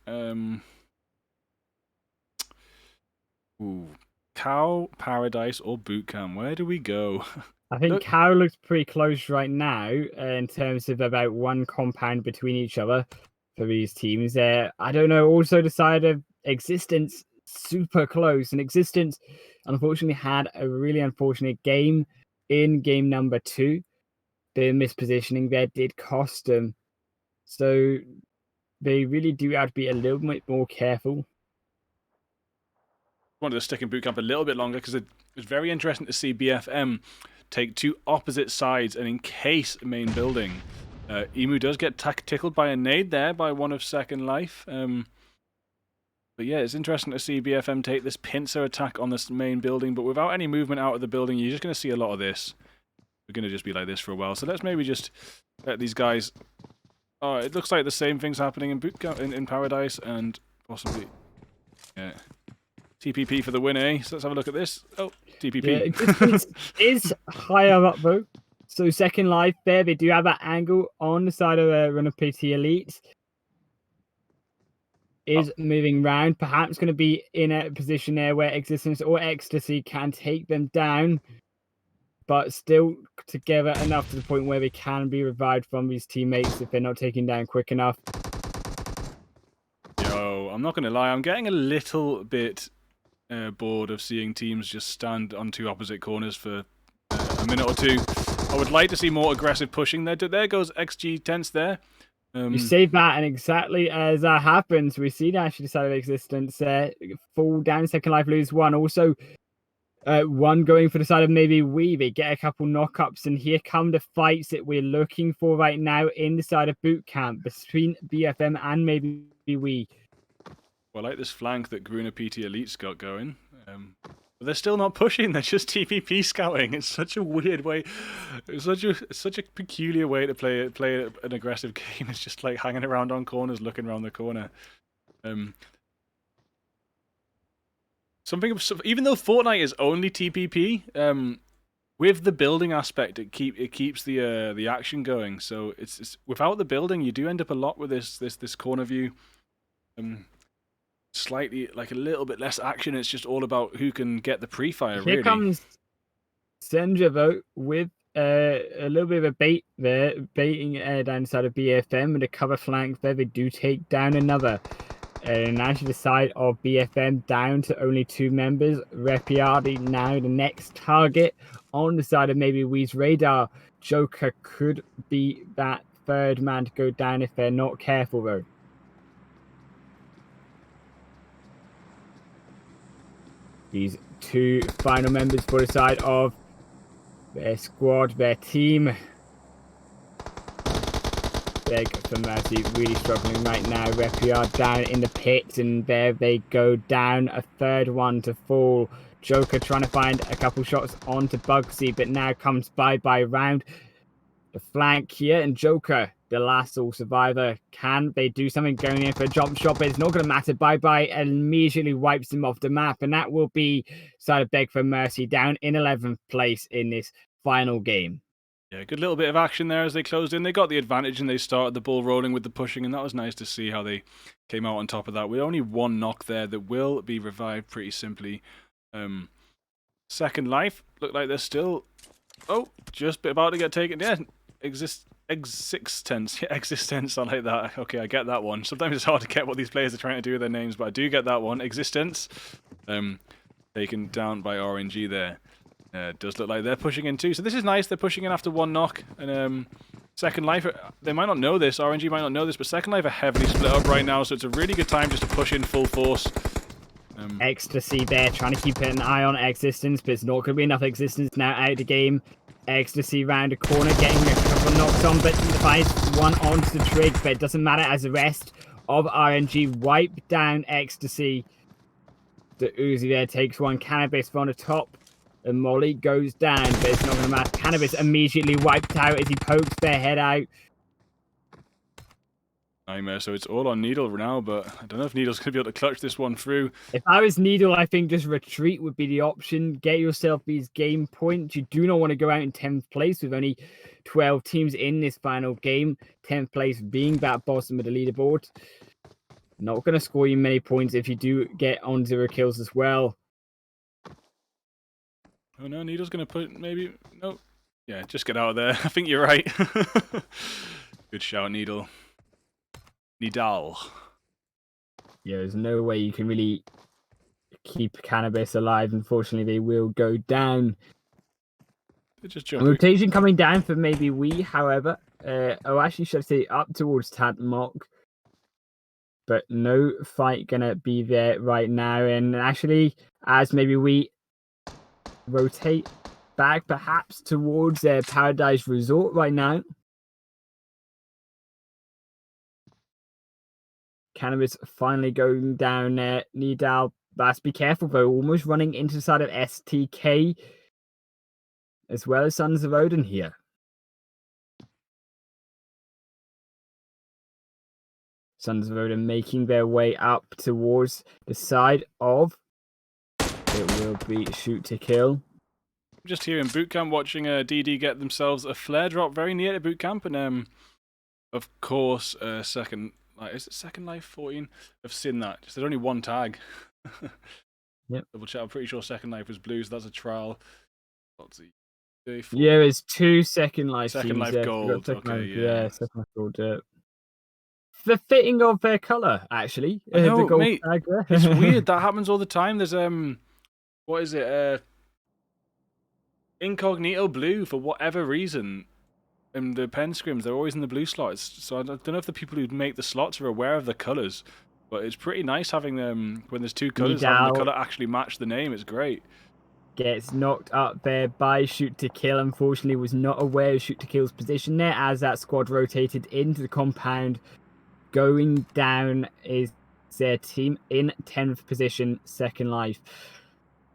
Cow, Paradise, or Bootcamp. Where do we go? I think Cow looks pretty close right now in terms of about one compound between each other for these teams. I don't know, also the side of Existence, super close, and Existence unfortunately had a really unfortunate game in game number 2. The mispositioning there did cost them. So they really do have to be a little bit more careful. Wanted to stick in boot camp a little bit longer because it was very interesting to see BFM take two opposite sides and encase main building. Emu does get tickled by a nade there by one of Second Life. But yeah, it's interesting to see BFM take this pincer attack on this main building, but without any movement out of the building, you're just going to see a lot of this. We're going to just be like this for a while. So let's maybe just let these guys... Oh, it looks like the same thing's happening in Paradise and possibly... Yeah. TPP for the win, eh? So let's have a look at this. Oh, TPP. Yeah, Existence is higher up, though. So Second Life there, they do have that angle on the side of the Runner PT Elite. Is moving round, perhaps going to be in a position there where Existence or Ecstasy can take them down, but still together enough to the point where they can be revived from these teammates if they're not taken down quick enough. Yo, I'm not going to lie, I'm getting a little bit bored of seeing teams just stand on two opposite corners for a minute or two. I would like to see more aggressive pushing there. There goes XG Tense there. You save that, and exactly as that happens, we see the actually side of Existence fall down. Second Life lose one. Also, one going for the side of maybe we. They get a couple knock-ups, and here come the fights that we're looking for right now in the side of Boot Camp between BFM and maybe we. Well, I like this flank that Gruner PT Elite's got going. But they're still not pushing, they're just TPP scouting. It's such a weird way. It's such a peculiar way to play an aggressive game. It's just like hanging around on corners, looking around the corner. Even though Fortnite is only TPP, with the building aspect, it keeps the action going. So it's without the building, you do end up a lot with this corner view. Slightly like a little bit less action. It's just all about who can get the pre-fire. Here comes Senja though with a little bit of a bait there, baiting down the side of BFM with a cover flank there. They do take down another. And actually the side of BFM down to only 2 members. Repiardi now the next target on the side of maybe Wee's radar. Joker could be that third man to go down if they're not careful though. These 2 final members for the side of their squad, their team. Beg for mercy, really struggling right now. Repiard down in the pit, and there they go down. A third one to fall. Joker trying to find a couple shots onto Bugsy, but now comes bye-bye round. The flank here, and Joker, the last sole survivor. Can they do something going in for a jump shot? But it's not going to matter. Bye-bye immediately wipes him off the map, and that will be side of Beg for Mercy down in 11th place in this final game. Yeah, good little bit of action there as they closed in. They got the advantage and they started the ball rolling with the pushing, and that was nice to see how they came out on top of that. With only 1 knock there that will be revived pretty simply. Second life, look like they're still... Oh, just about to get taken. Yeah, existence. Yeah, existence, I like that. Okay, I get that one. Sometimes it's hard to get what these players are trying to do with their names, but I do get that one. Existence. Taken down by RNG there. It does look like they're pushing in too. So this is nice. They're pushing in after 1 knock. And Second Life, they might not know this. RNG might not know this, but Second Life are heavily split up right now. So it's a really good time just to push in full force. Ecstasy there, trying to keep an eye on Existence, but it's not going to be enough Existence now out of the game. Ecstasy round the corner, getting a couple knocks on, but finds one onto the trig, but it doesn't matter as the rest of RNG wipe down Ecstasy. The Uzi there takes one. Cannabis from the top. And Molly goes down, but it's not going to matter. Cannabis immediately wiped out as he pokes their head out. Nightmare, so it's all on Needle now, but I don't know if Needle's going to be able to clutch this one through. If I was Needle, I think just retreat would be the option. Get yourself these game points. You do not want to go out in 10th place with only 12 teams in this final game. 10th place being that bottom of the leaderboard. Not going to score you many points if you do get on 0 kills as well. Oh no, Needle's going to put maybe... No. Yeah, just get out of there. I think you're right. Good shout, Needle. Nidal. Yeah, there's no way you can really keep Cannabis alive. Unfortunately, they will go down. Just rotation coming down for maybe we, however. Actually, should I say up towards Tadmok. But no fight gonna be there right now. And actually, as maybe we rotate back perhaps towards Paradise Resort right now. Cannabis finally going down there. Nidal, but be careful though, almost running into the side of STK as well as Sons of Odin here. Sons of Odin making their way up towards the side of... It will be shoot to kill. Just here in boot camp watching DD get themselves a flare drop very near to boot camp, and of course second life, is it Second Life 14? I've seen that. Just there's only 1 tag. Yep. Double check. I'm pretty sure Second Life was blue, so that's a trial. Yeah, there's 2 Second Life. Second Life Gold. Okay, yeah, Second Life Gold. The fitting of their color, actually. No, the gold mate, tag there. It's weird. That happens all the time. There's what is it? Incognito blue for whatever reason. And the pen scrims, they're always in the blue slots. So I don't know if the people who make the slots are aware of the colors, but it's pretty nice having them when there's 2 colors. Having the color actually match the name. It's great. Gets knocked up there by Shoot to Kill. Unfortunately, was not aware of Shoot to Kill's position there as that squad rotated into the compound. Going down is their team in 10th position, Second Life.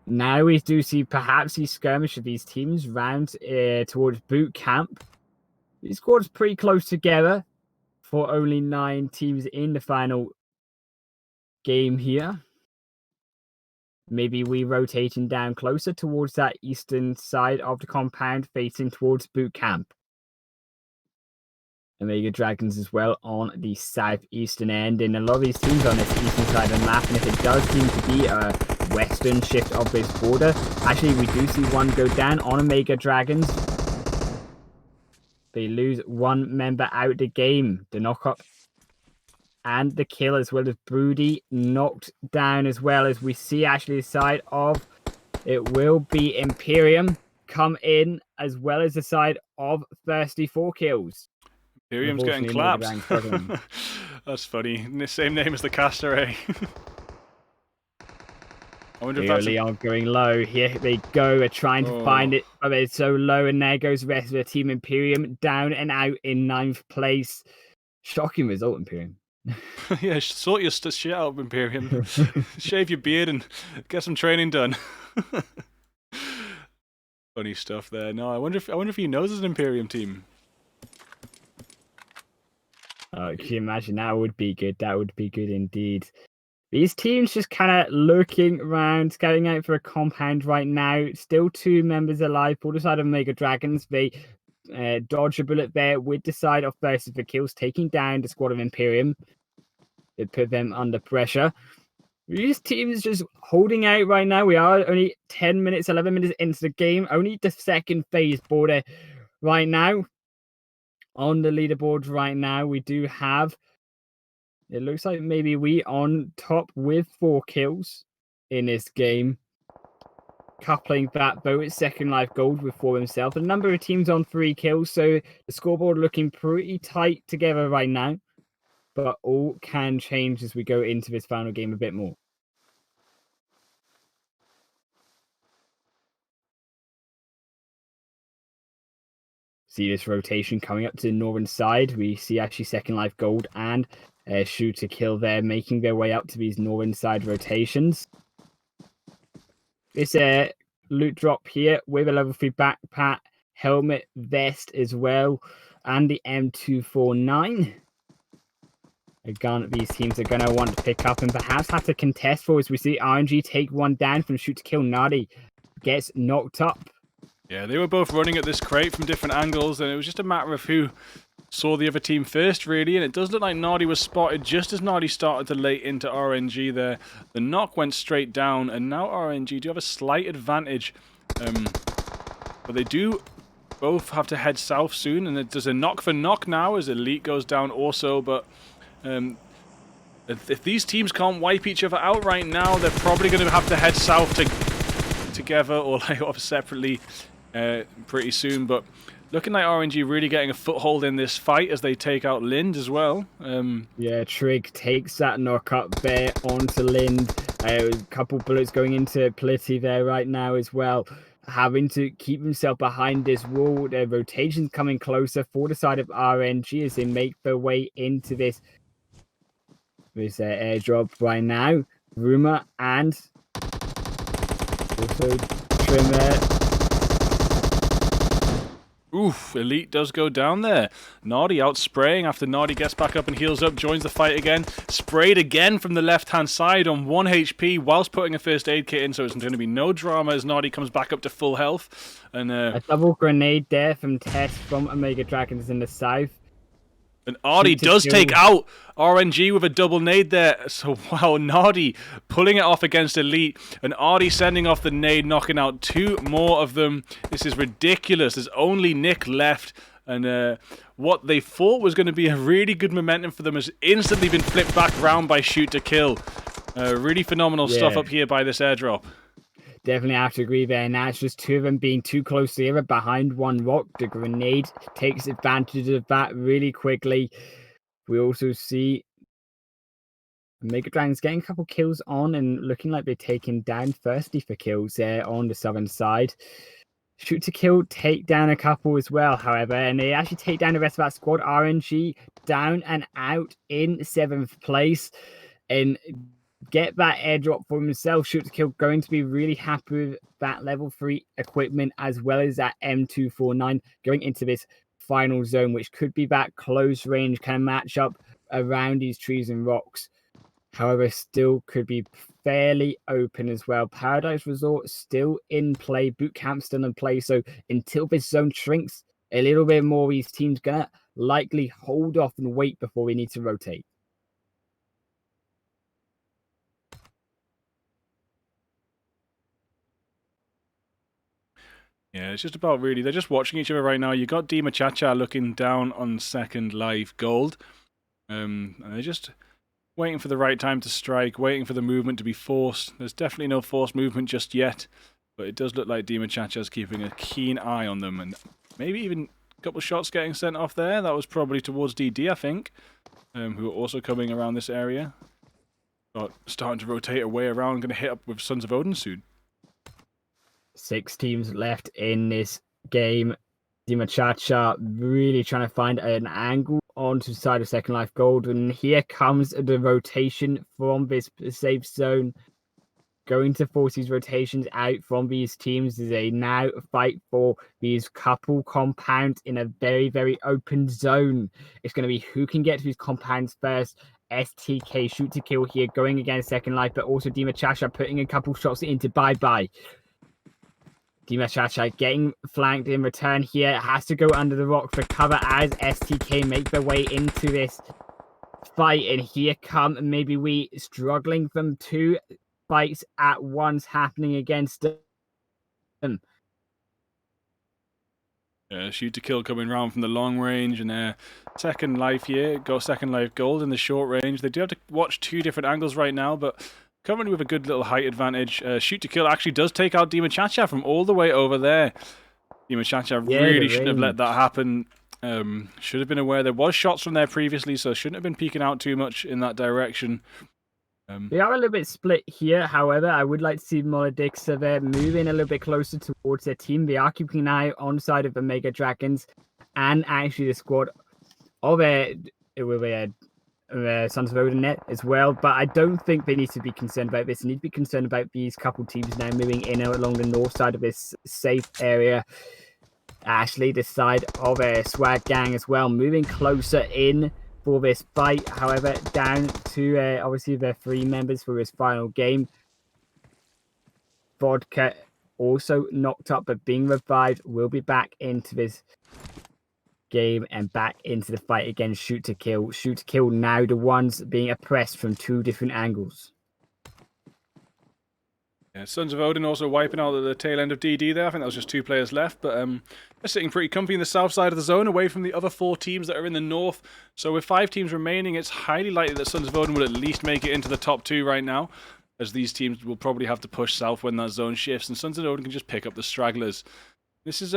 Now we do see perhaps these skirmish of these teams round towards boot camp. These squads pretty close together for only 9 teams in the final game here. Maybe we rotating down closer towards that eastern side of the compound, facing towards boot camp. Omega Dragons as well on the southeastern end, and a lot of these teams on this eastern side of the map, and if it does seem to be a western shift of this border, actually we do see one go down on Omega Dragons. They lose one member out the game. The knock-up and the kill, as well as Broody, knocked down, as well as we see actually the side of it will be Imperium come in, as well as the side of Thirsty 4 kills. Imperium's getting clapped. That's funny. Same name as the caster, eh? I wonder if that's Leon going low. Here they go. They're trying to find it, but it's so low, and there goes the rest of the team. Imperium down and out in 9th place. Shocking result, Imperium. Yeah, sort your shit out, Imperium. Shave your beard and get some training done. Funny stuff there. No, I wonder if he knows there's an Imperium team. Oh, can you imagine? That would be good. That would be good indeed. These teams just kind of looking around, scouting out for a compound right now. Still 2 members alive. For the side of Mega Dragons, they dodge a bullet there with the side of Thirsty for kills, taking down the squad of Imperium. It put them under pressure. These teams just holding out right now. We are only 10 minutes, 11 minutes into the game. Only the second phase border right now. On the leaderboard right now, we do have, it looks like maybe we on top with 4 kills in this game. Coupling that though, it's second life gold with 4 himself. A number of teams on 3 kills, so the scoreboard looking pretty tight together right now. But all can change as we go into this final game a bit more. See this rotation coming up to the northern side. We see actually second life gold and shoot to kill there, making their way up to these northern side rotations. This loot drop here with a level 3 backpack, helmet, vest as well, and the M249. A gun these teams are going to want to pick up and perhaps have to contest for, as we see RNG take one down from shoot to kill. Nadi gets knocked up. Yeah, they were both running at this crate from different angles, and it was just a matter of who saw the other team first, really. And it does look like Nardi was spotted just as Nardi started to lay into RNG there. The knock went straight down, and now RNG do have a slight advantage. But they do both have to head south soon, and there's a knock for knock now as Elite goes down also. But if these teams can't wipe each other out right now, they're probably going to have to head south together or like off separately pretty soon. But looking like RNG really getting a foothold in this fight as they take out Lind as well. Yeah, Trig takes that knock up there onto Lind. A couple bullets going into Plitty there right now as well. Having to keep himself behind this wall. Their rotations coming closer for the side of RNG as they make their way into this airdrop right now. Rumor and also Trimmer. Oof, Elite does go down there. Nardi out spraying after Nardi gets back up and heals up, joins the fight again. Sprayed again from the left-hand side on 1 HP whilst putting a first aid kit in, so it's going to be no drama as Nardi comes back up to full health. And a double grenade there from Tess from Omega Dragons in the south. And Ardy does take out RNG with a double nade there. So, wow, Nardi pulling it off against Elite. And Ardy sending off the nade, knocking out 2 more of them. This is ridiculous. There's only Nick left. And what they thought was going to be a really good momentum for them has instantly been flipped back round by shoot to kill. Really phenomenal stuff up here by this airdrop. Definitely have to agree there. Now it's just 2 of them being too close together behind one rock. The grenade takes advantage of that really quickly. We also see Mega Dragons getting a couple kills on and looking like they're taking down Thirsty for kills there on the southern side. Shoot to kill, take down a couple as well, however, and they actually take down the rest of that squad. RNG down and out in 7th place. And get that airdrop for himself. Shoot to kill going to be really happy with that level 3 equipment as well as that M249 going into this final zone, which could be that close range kind of matchup around these trees and rocks. However, still could be fairly open as well. Paradise Resort still in play. Boot Camp still in play. So until this zone shrinks a little bit more, these teams gonna likely hold off and wait before we need to rotate. Yeah, it's just about really, they're just watching each other right now. You got Dima Chacha looking down on second life gold. And they're just waiting for the right time to strike, waiting for the movement to be forced. There's definitely no forced movement just yet, but it does look like Dima Chacha's keeping a keen eye on them, and maybe even a couple of shots getting sent off there. That was probably towards DD, I think, who are also coming around this area. But starting to rotate away around, going to hit up with Sons of Odin soon. 6 teams left in this game. Dima Chacha really trying to find an angle onto the side of Second Life Gold. And here comes the rotation from this safe zone. Going to force these rotations out from these teams as they now fight for these couple compounds in a very, very open zone. It's going to be who can get to these compounds first. STK shoot to kill here going against Second Life, but also Dima Chacha putting a couple shots into bye-bye. Dima Chacha getting flanked in return here. Has to go under the rock for cover as STK make their way into this fight. And here come maybe we struggling from 2 fights at once happening against them. Shoot to kill coming round from the long range, and second life here, got second life gold in the short range. They do have to watch 2 different angles right now, but currently with a good little height advantage. Shoot to kill actually does take out Dima Chacha from all the way over there. Dima Chacha really shouldn't have let that happen. Should have been aware there was shots from there previously, so shouldn't have been peeking out too much in that direction. They are a little bit split here. However, I would like to see Molodixa there moving a little bit closer towards their team. They are keeping an eye on the side of the Mega Dragons and actually the squad of Sons of Odin net as well. But I don't think they need to be concerned about this. They need to be concerned about these couple teams now moving in along the north side of this safe area. Ashley, this side of a Swag Gang as well, moving closer in for this fight. However, down to obviously their 3 members for this final game. Vodka also knocked up but being revived, will be back into this game and back into the fight against Shoot to Kill. Shoot to Kill now the ones being oppressed from 2 different angles. Yeah, Sons of Odin also wiping out the tail end of DD there. I think that was just 2 players left, but they're sitting pretty comfy in the south side of the zone, away from the other 4 teams that are in the north. So with 5 teams remaining, it's highly likely that Sons of Odin will at least make it into the top 2 right now, as these teams will probably have to push south when that zone shifts, and Sons of Odin can just pick up the stragglers. This is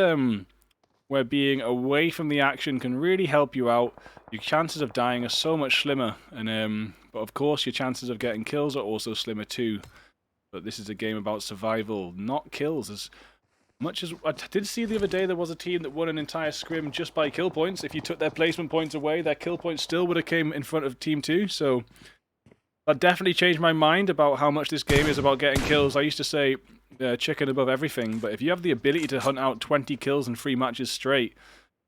where being away from the action can really help you out. Your chances of dying are so much slimmer, and but of course your chances of getting kills are also slimmer too. But this is a game about survival, not kills. As much as I did see the other day, there was a team that won an entire scrim just by kill points. If you took their placement points away, their kill points still would have came in front of Team 2. So that definitely changed my mind about how much this game is about getting kills. I used to say chicken above everything, but if you have the ability to hunt out 20 kills in 3 matches straight,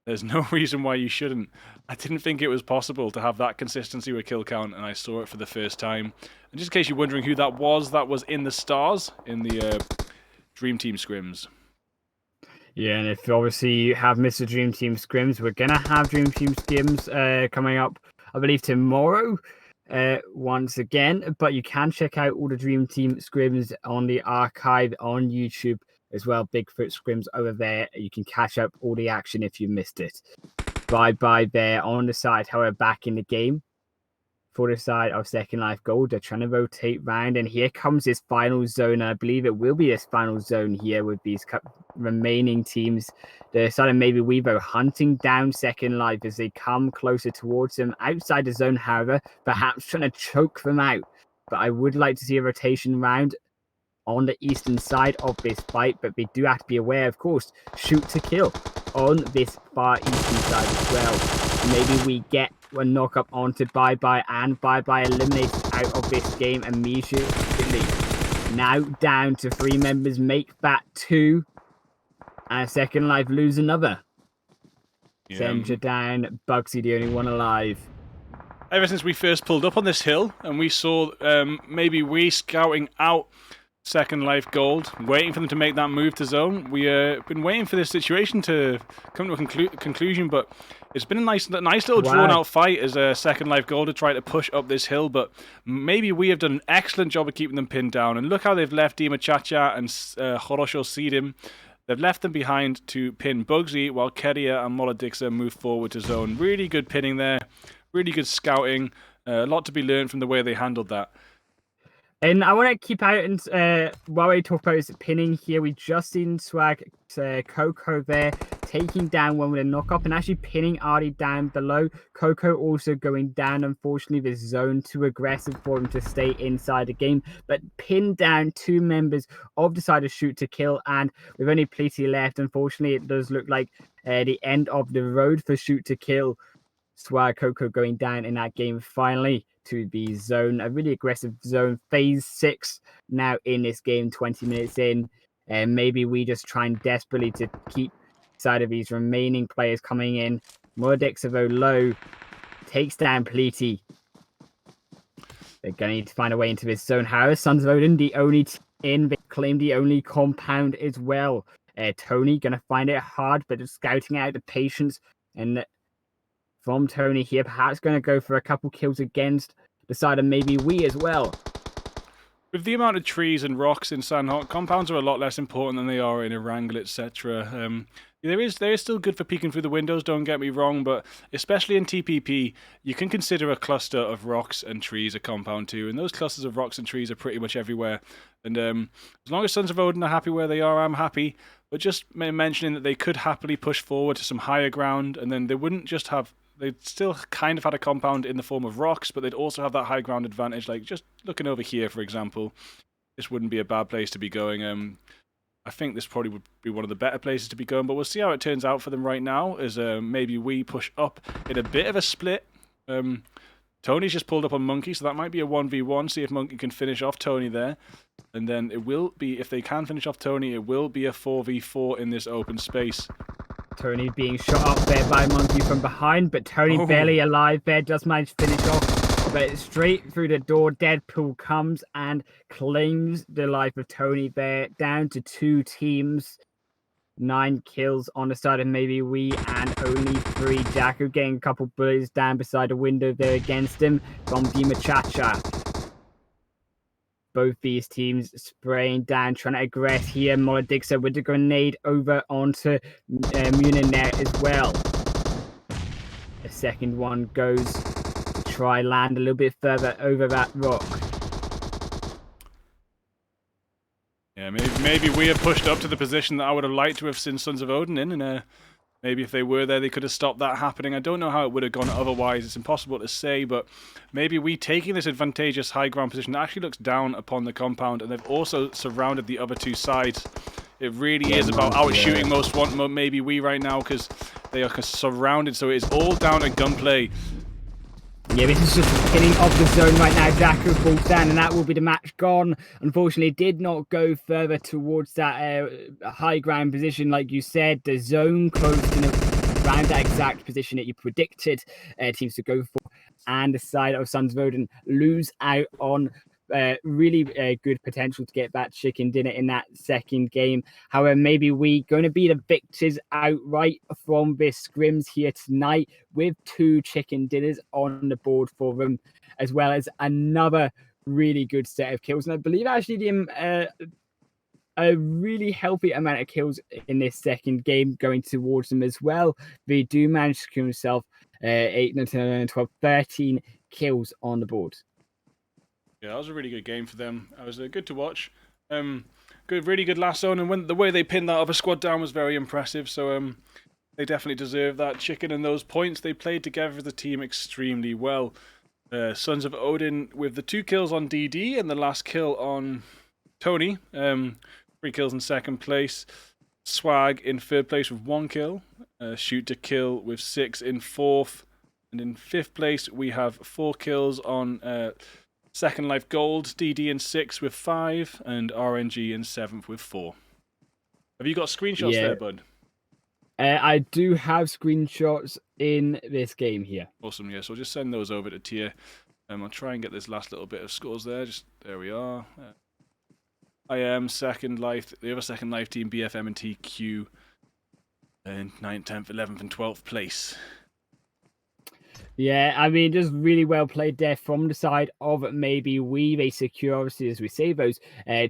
there's no reason why you shouldn't. I didn't think it was possible to have that consistency with kill count, and I saw it for the first time. And just in case you're wondering who that was in the stars in the Dream Team scrims. Yeah, and if obviously you have missed the Dream Team scrims, we're going to have Dream Team scrims coming up, I believe, tomorrow once again. But you can check out all the Dream Team scrims on the archive on YouTube as well. Bigfoot scrims over there. You can catch up all the action if you missed it. Bye-bye there on the side. However, back in the game for the side of Second Life Gold, they're trying to rotate round, and here comes this final zone. I believe it will be this final zone here with these remaining teams. They decided maybe Weebo hunting down Second Life as they come closer towards them outside the zone, however, perhaps trying to choke them out. But I would like to see a rotation round on the eastern side of this fight, but we do have to be aware, of course, Shoot to Kill on this far eastern side as well. Maybe we get a knock up onto Bye-Bye, and Bye-Bye eliminated out of this game immediately. Now down to 3 members, make that 2, and Second Life lose another. Sendra down, Bugsy the only one alive. Ever since we first pulled up on this hill and we saw maybe we scouting out Second Life Gold, waiting for them to make that move to zone. We've been waiting for this situation to come to a conclusion, but it's been a nice little drawn-out fight as Second Life Gold to try to push up this hill, but maybe we have done an excellent job of keeping them pinned down. And look how they've left Dima Chacha and Horosho Sidim. They've left them behind to pin Bugsy, while Kedia and Molodixa move forward to zone. Really good pinning there. Really good scouting. A lot to be learned from the way they handled that. And I want to keep out, and while we talk about his pinning here, we just seen Swag Coco there taking down one with a knock up and actually pinning Artie down below. Coco also going down. Unfortunately, this zone too aggressive for him to stay inside the game, but pinned down 2 members of the side of Shoot to Kill, and with only Pleaty left, unfortunately, it does look like the end of the road for Shoot to Kill. Swag Coco going down in that game finally to be zone, a really aggressive zone. Phase 6 now in this game, 20 minutes in, and maybe we just trying desperately to keep side of these remaining players coming in. Molodixa low takes down Pleaty. They're going to need to find a way into this zone. However, Sons of Odin, the only team in, they claim the only compound as well. Tony going to find it hard, but just scouting out the patience and from Tony here, perhaps going to go for a couple kills against the side of maybe we as well. With the amount of trees and rocks in Sandhawk, compounds are a lot less important than they are in Erangel, etc. There is still good for peeking through the windows, don't get me wrong, but especially in TPP, you can consider a cluster of rocks and trees a compound too, and those clusters of rocks and trees are pretty much everywhere. And as long as Sons of Odin are happy where they are, I'm happy. But just mentioning that they could happily push forward to some higher ground, and then they wouldn't just have... They'd still kind of had a compound in the form of rocks, but they'd also have that high ground advantage. Like, just looking over here, for example, this wouldn't be a bad place to be going. I think this probably would be one of the better places to be going, but we'll see how it turns out for them right now, as maybe we push up in a bit of a split. Tony's just pulled up on Monkey, so that might be a 1v1, see if Monkey can finish off Tony there. And then it will be, if they can finish off Tony, it will be a 4v4 in this open space. Tony being shot up there by Monkey from behind, but Tony barely alive there, just managed to finish off. But straight through the door, Deadpool comes and claims the life of Tony there, down to 2 teams. 9 kills on the side of maybe we, and only 3. Jacko getting a couple bullets down beside the window there against him from Dima Chacha. Both these teams spraying down, trying to aggress here. Molodixa with the grenade over onto Muninet as well. The second one goes to try land a little bit further over that rock. Yeah, maybe we have pushed up to the position that I would have liked to have seen Sons of Odin in, and maybe if they were there, they could have stopped that happening. I don't know how it would have gone otherwise. It's impossible to say, but maybe we taking this advantageous high ground position that actually looks down upon the compound, and they've also surrounded the other 2 sides. It really is about outshooting most maybe we right now, because they are surrounded, so it is all down to gunplay. Yeah, this is just pinning of the zone right now. Jacko falls down, and that will be the match gone. Unfortunately, did not go further towards that high ground position, like you said. The zone closed in around that exact position that you predicted teams to go for, and the side of Sons of Odin lose out on really good potential to get that chicken dinner in that second game. However, maybe we going to be the victors outright from this scrims here tonight, with 2 chicken dinners on the board for them, as well as another really good set of kills. And I believe actually a really healthy amount of kills in this second game going towards them as well. They do manage to kill themselves 8, 9, 10, 11, 12, 13 kills on the board. Yeah, that was a really good game for them. It was good to watch. Really good last zone, and the way they pinned that other squad down was very impressive. So they definitely deserve that chicken and those points. They played together as a team extremely well. Sons of Odin with the 2 kills on DD and the last kill on Tony. 3 kills in second place. Swag in third place with 1 kill. Shoot to Kill with 6 in fourth. And in fifth place, we have 4 kills on Second Life Gold, DD in 6 with 5, and RNG in 7th with 4. Have you got screenshots there, bud? I do have screenshots in this game here. Awesome, yeah. So just send those over to Tier. I'll try and get this last little bit of scores there. There we are. I am Second Life. The other Second Life team, BFM and TQ, in 9th, 10th, 11th, and 12th place. Yeah, I mean, just really well played there from the side of maybe we. They secure, obviously, as we say, those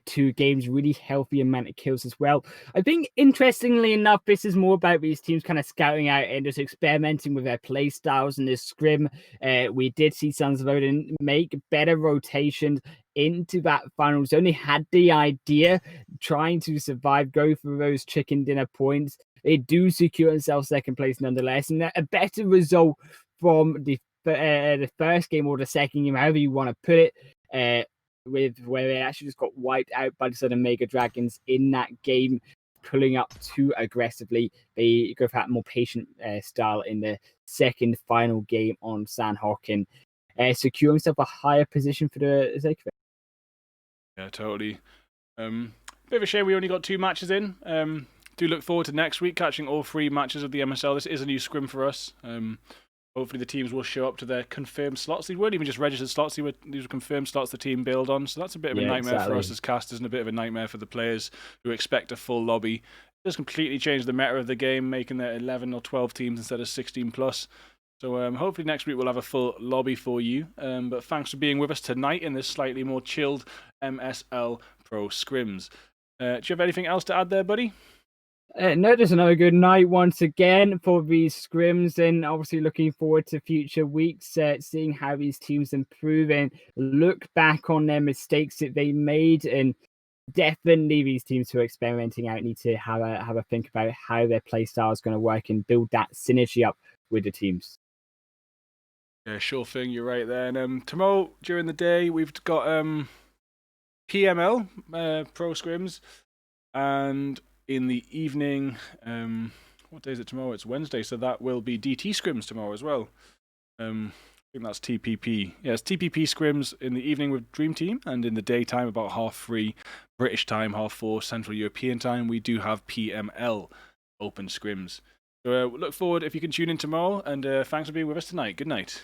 2 games, really healthy amount of kills as well. I think, interestingly enough, this is more about these teams kind of scouting out and just experimenting with their play styles in this scrim. We did see Sons of Odin make better rotations into that finals. Only had the idea, trying to survive, go for those chicken dinner points. They do secure themselves second place nonetheless, and a better result from the first game or the second game, however you want to put it, with where they actually just got wiped out by the Southern Mega Dragons in that game, pulling up too aggressively. They go for that more patient style in the second final game on San Hocken, secure himself a higher position for the sake of it. Yeah, totally. Bit of a shame we only got 2 matches in. Do look forward to next week catching all 3 matches of the MSL. This is a new scrim for us. Hopefully the teams will show up to their confirmed slots. These weren't even just registered slots, these were confirmed slots the team build on. So that's a bit of a nightmare for us as casters and a bit of a nightmare for the players who expect a full lobby. It does completely change the meta of the game, making there 11 or 12 teams instead of 16 plus. So hopefully next week we'll have a full lobby for you. But thanks for being with us tonight in this slightly more chilled MSL Pro Scrims. Do you have anything else to add there, buddy? No, just another good night once again for these scrims, and obviously looking forward to future weeks, seeing how these teams improve and look back on their mistakes that they made. And definitely these teams who are experimenting out need to have a think about how their play style is going to work and build that synergy up with the teams. Yeah, sure thing. You're right there. And tomorrow during the day we've got PML Pro Scrims, and in the evening, what day is it tomorrow? It's Wednesday, so that will be DT Scrims tomorrow as well. I think that's TPP. Yeah, it's TPP Scrims in the evening with Dream Team, and in the daytime, about 3:30 British time, 4:30 Central European time, we do have PML Open Scrims. So look forward if you can tune in tomorrow, and thanks for being with us tonight. Good night.